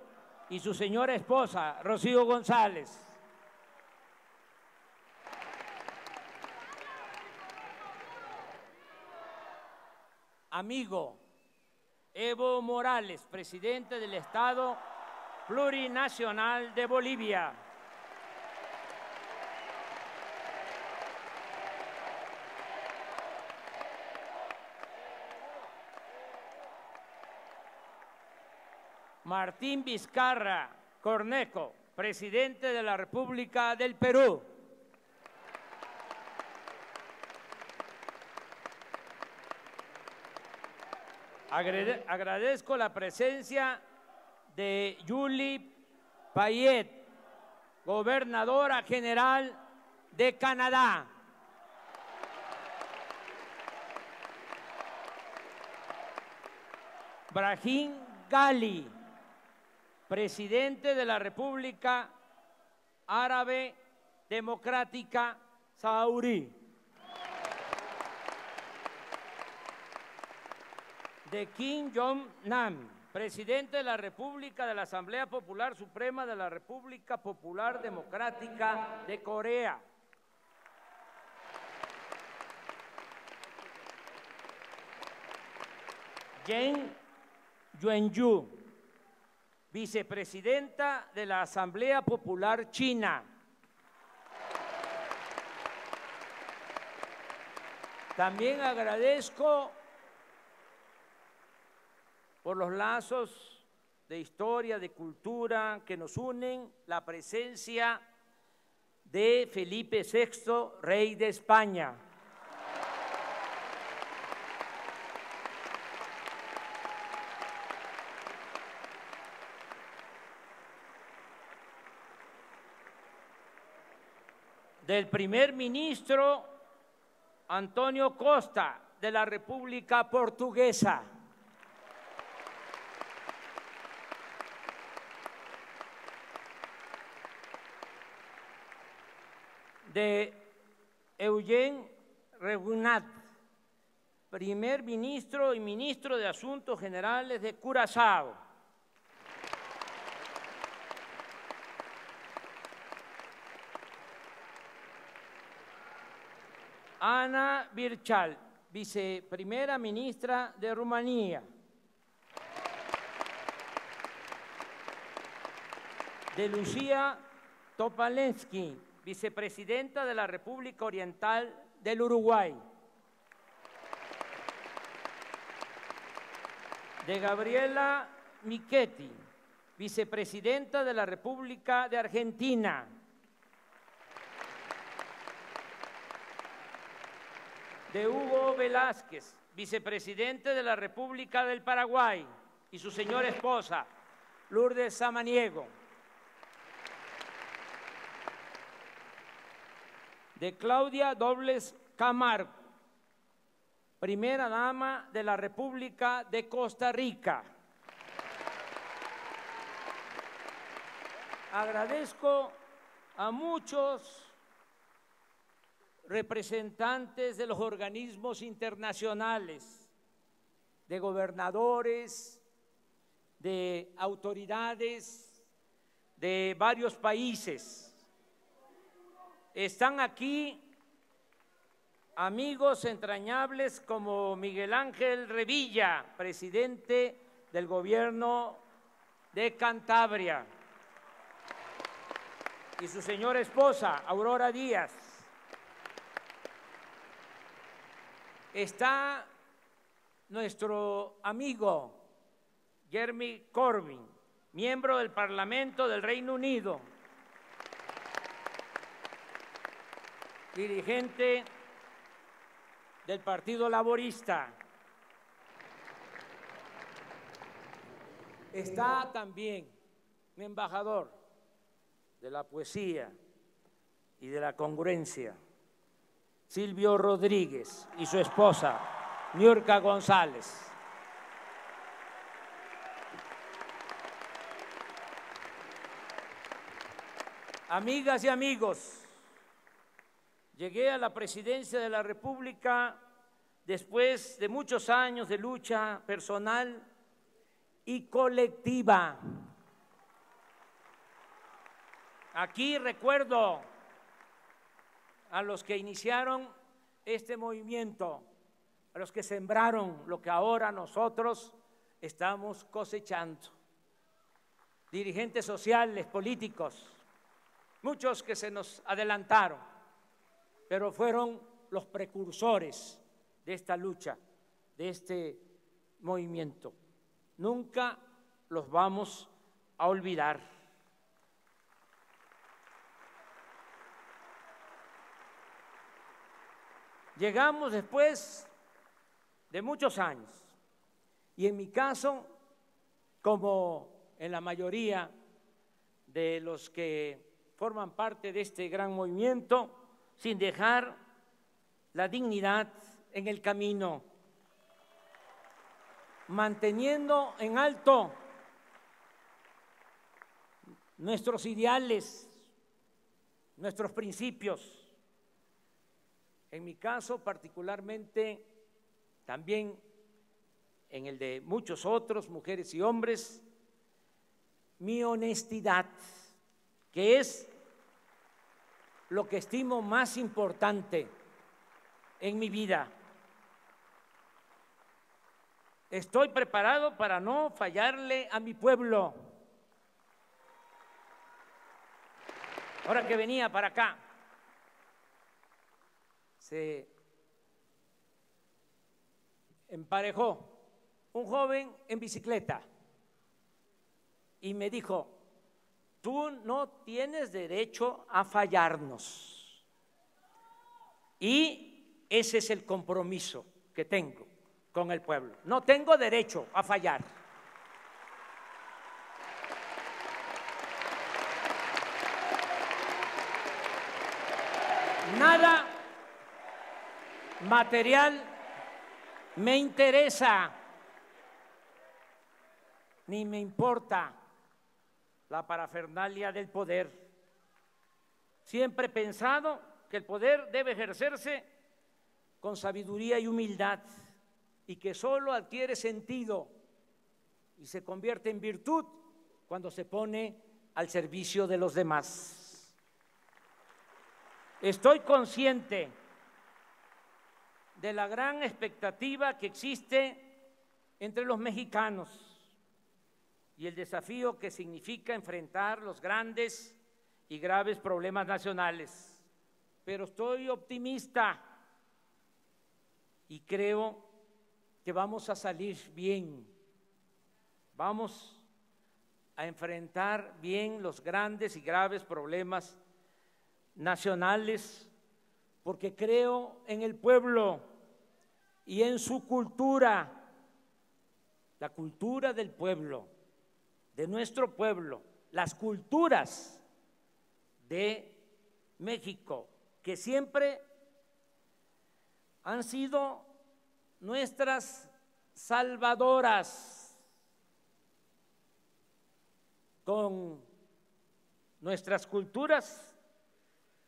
B: y su señora esposa, Rocío González. Amigo Evo Morales, presidente del Estado Plurinacional de Bolivia. Martín Vizcarra Cornejo, presidente de la República del Perú. Agradezco la presencia de Julie Payet, gobernadora general de Canadá. Brahim Gali, presidente de la República Árabe Democrática Saharaui. De Kim Jong-nam, presidente de la República de la Asamblea Popular Suprema de la República Popular Democrática de Corea. Jen Yuanyu, vicepresidenta de la Asamblea Popular China. También agradezco por los lazos de historia, de cultura que nos unen, la presencia de Felipe VI, rey de España. Del primer ministro Antonio Costa, de la República Portuguesa. De Eugene Regunat, primer ministro y ministro de Asuntos Generales de Curazao. Ana Birchal, viceprimera ministra de Rumanía. De Lucía Topalensky, vicepresidenta de la República Oriental del Uruguay. De Gabriela Michetti, vicepresidenta de la República de Argentina. De Hugo Velázquez, vicepresidente de la República del Paraguay, y su señora esposa, Lourdes Samaniego. De Claudia Dobles Camargo, primera dama de la República de Costa Rica. Agradezco a muchos representantes de los organismos internacionales, de gobernadores, de autoridades de varios países. Están aquí amigos entrañables como Miguel Ángel Revilla, presidente del gobierno de Cantabria, y su señora esposa, Aurora Díaz. Está nuestro amigo Jeremy Corbyn, miembro del Parlamento del Reino Unido, dirigente del Partido Laborista. Está también un embajador de la poesía y de la congruencia, Silvio Rodríguez, y su esposa, Niurka González. Amigas y amigos, llegué a la presidencia de la República después de muchos años de lucha personal y colectiva. Aquí recuerdo a los que iniciaron este movimiento, a los que sembraron lo que ahora nosotros estamos cosechando. Dirigentes sociales, políticos, muchos que se nos adelantaron, pero fueron los precursores de esta lucha, de este movimiento. Nunca los vamos a olvidar. Llegamos después de muchos años, y en mi caso, como en la mayoría de los que forman parte de este gran movimiento, sin dejar la dignidad en el camino, manteniendo en alto nuestros ideales, nuestros principios. En mi caso, particularmente, también en el de muchos otros, mujeres y hombres, mi honestidad, que es lo que estimo más importante en mi vida. Estoy preparado para no fallarle a mi pueblo. Ahora que venía para acá, se emparejó un joven en bicicleta y me dijo: tú no tienes derecho a fallarnos. Y ese es el compromiso que tengo con el pueblo. No tengo derecho a fallar. Nada material me interesa, ni me importa la parafernalia del poder. Siempre he pensado que el poder debe ejercerse con sabiduría y humildad y que solo adquiere sentido y se convierte en virtud cuando se pone al servicio de los demás. Estoy consciente de la gran expectativa que existe entre los mexicanos y el desafío que significa enfrentar los grandes y graves problemas nacionales. Pero estoy optimista y creo que vamos a salir bien. Vamos a enfrentar bien los grandes y graves problemas nacionales, porque creo en el pueblo y en su cultura, la cultura del pueblo, de nuestro pueblo, las culturas de México, que siempre han sido nuestras salvadoras. Con nuestras culturas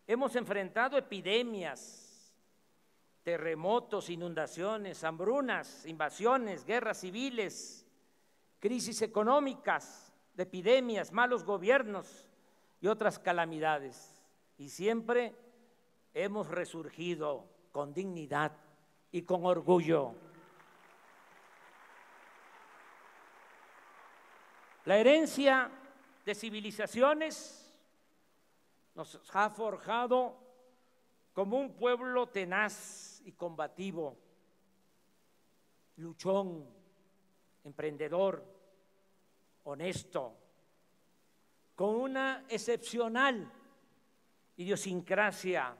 B: hemos enfrentado epidemias, terremotos, inundaciones, hambrunas, invasiones, guerras civiles, crisis económicas, epidemias, malos gobiernos y otras calamidades. Y siempre hemos resurgido con dignidad y con orgullo. La herencia de civilizaciones nos ha forjado como un pueblo tenaz y combativo, luchón, emprendedor, honesto, con una excepcional idiosincrasia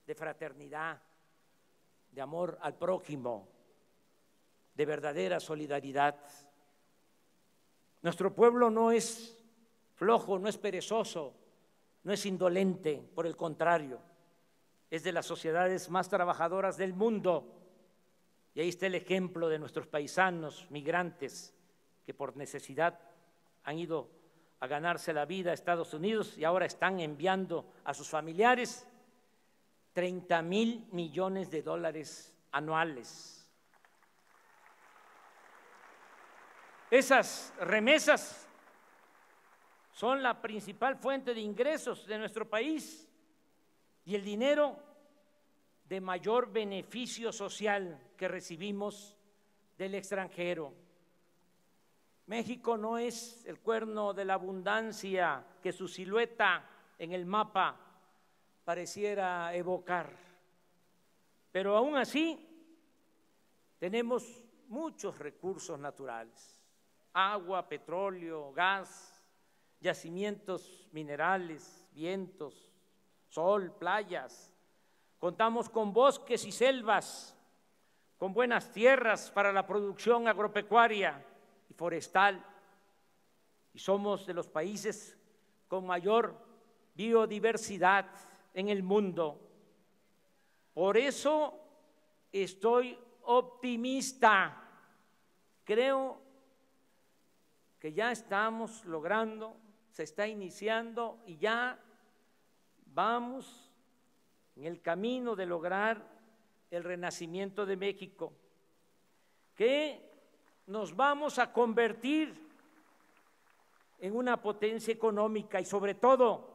B: de fraternidad, de amor al prójimo, de verdadera solidaridad. Nuestro pueblo no es flojo, no es perezoso, no es indolente, por el contrario, es de las sociedades más trabajadoras del mundo. Y ahí está el ejemplo de nuestros paisanos migrantes que por necesidad han ido a ganarse la vida a Estados Unidos y ahora están enviando a sus familiares 30,000 millones de dólares anuales. Esas remesas son la principal fuente de ingresos de nuestro país y el dinero de mayor beneficio social que recibimos del extranjero. México no es el cuerno de la abundancia que su silueta en el mapa pareciera evocar, pero aún así tenemos muchos recursos naturales: agua, petróleo, gas, yacimientos minerales, vientos, sol, playas. Contamos con bosques y selvas, con buenas tierras para la producción agropecuaria y forestal, y somos de los países con mayor biodiversidad en el mundo. Por eso estoy optimista. Creo que ya estamos logrando, se está iniciando y ya vamos en el camino de lograr el renacimiento de México, que nos vamos a convertir en una potencia económica y sobre todo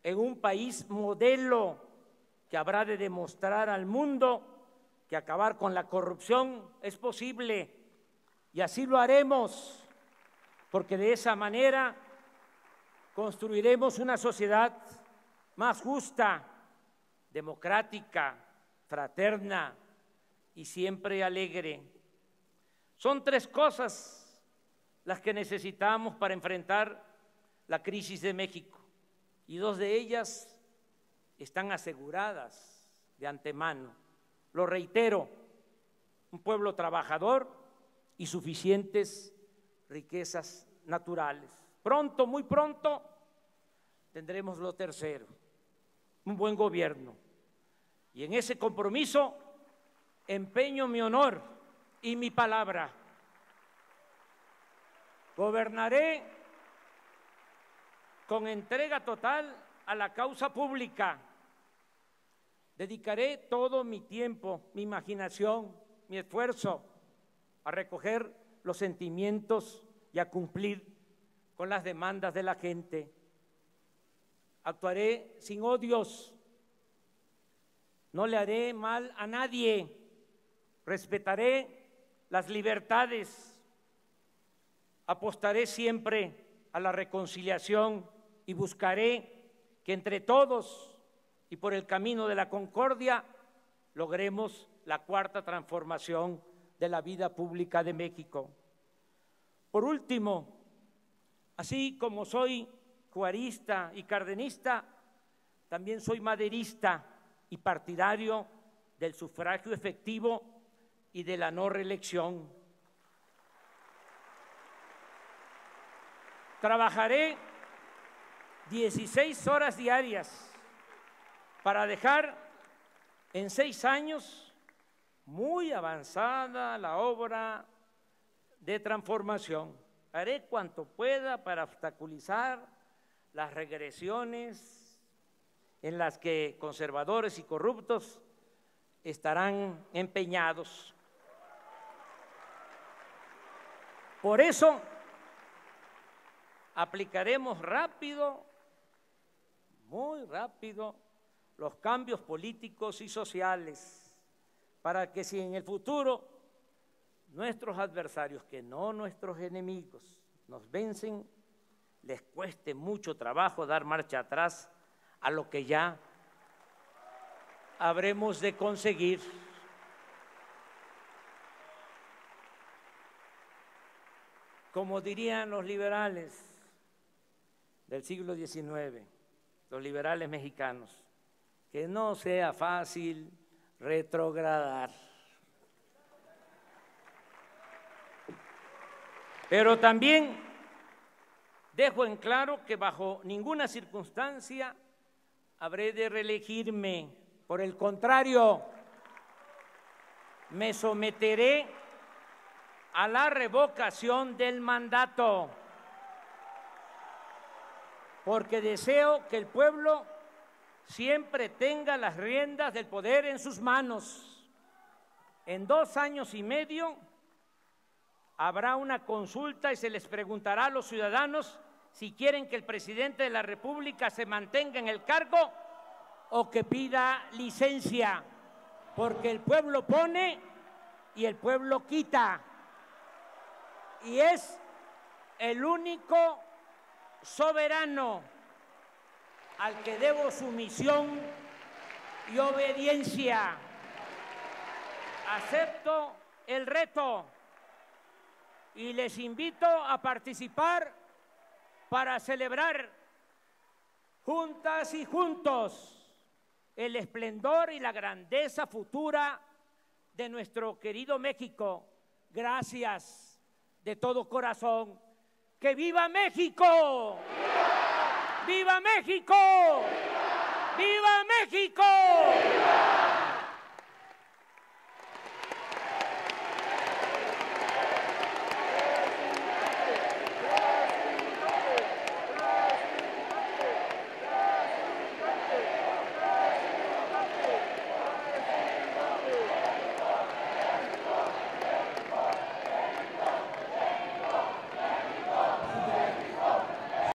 B: en un país modelo que habrá de demostrar al mundo que acabar con la corrupción es posible, y así lo haremos, porque de esa manera construiremos una sociedad más justa, democrática, fraterna y siempre alegre. Son 3 cosas las que necesitamos para enfrentar la crisis de México, y 2 de ellas están aseguradas de antemano. Lo reitero: un pueblo trabajador y suficientes riquezas naturales. Pronto, muy pronto, tendremos lo tercero: un buen gobierno. Y en ese compromiso empeño mi honor y mi palabra. Gobernaré con entrega total a la causa pública. Dedicaré todo mi tiempo, mi imaginación, mi esfuerzo a recoger los sentimientos y a cumplir con las demandas de la gente. Actuaré sin odios, no le haré mal a nadie, respetaré las libertades, apostaré siempre a la reconciliación y buscaré que entre todos y por el camino de la concordia logremos la cuarta transformación de la vida pública de México. Por último, así como soy juarista y cardenista, también soy maderista y partidario del sufragio efectivo y de la no reelección. Trabajaré 16 horas diarias para dejar en 6 años muy avanzada la obra de transformación. Haré cuanto pueda para obstaculizar las regresiones en las que conservadores y corruptos estarán empeñados. Por eso, aplicaremos rápido, muy rápido, los cambios políticos y sociales para que si en el futuro nuestros adversarios, que no nuestros enemigos, nos vencen, les cueste mucho trabajo dar marcha atrás a lo que ya habremos de conseguir. Como dirían los liberales del siglo XIX, los liberales mexicanos, que no sea fácil retrogradar. Pero también dejo en claro que bajo ninguna circunstancia habré de reelegirme. Por el contrario, me someteré a la revocación del mandato, porque deseo que el pueblo siempre tenga las riendas del poder en sus manos. En 2 años y medio habrá una consulta y se les preguntará a los ciudadanos si quieren que el presidente de la República se mantenga en el cargo o que pida licencia, porque el pueblo pone y el pueblo quita, y es el único soberano al que debo sumisión y obediencia. Acepto el reto y les invito a participar para celebrar juntas y juntos el esplendor y la grandeza futura de nuestro querido México. Gracias de todo corazón. ¡Que viva México! ¡Viva México! ¡Viva México! ¡Viva!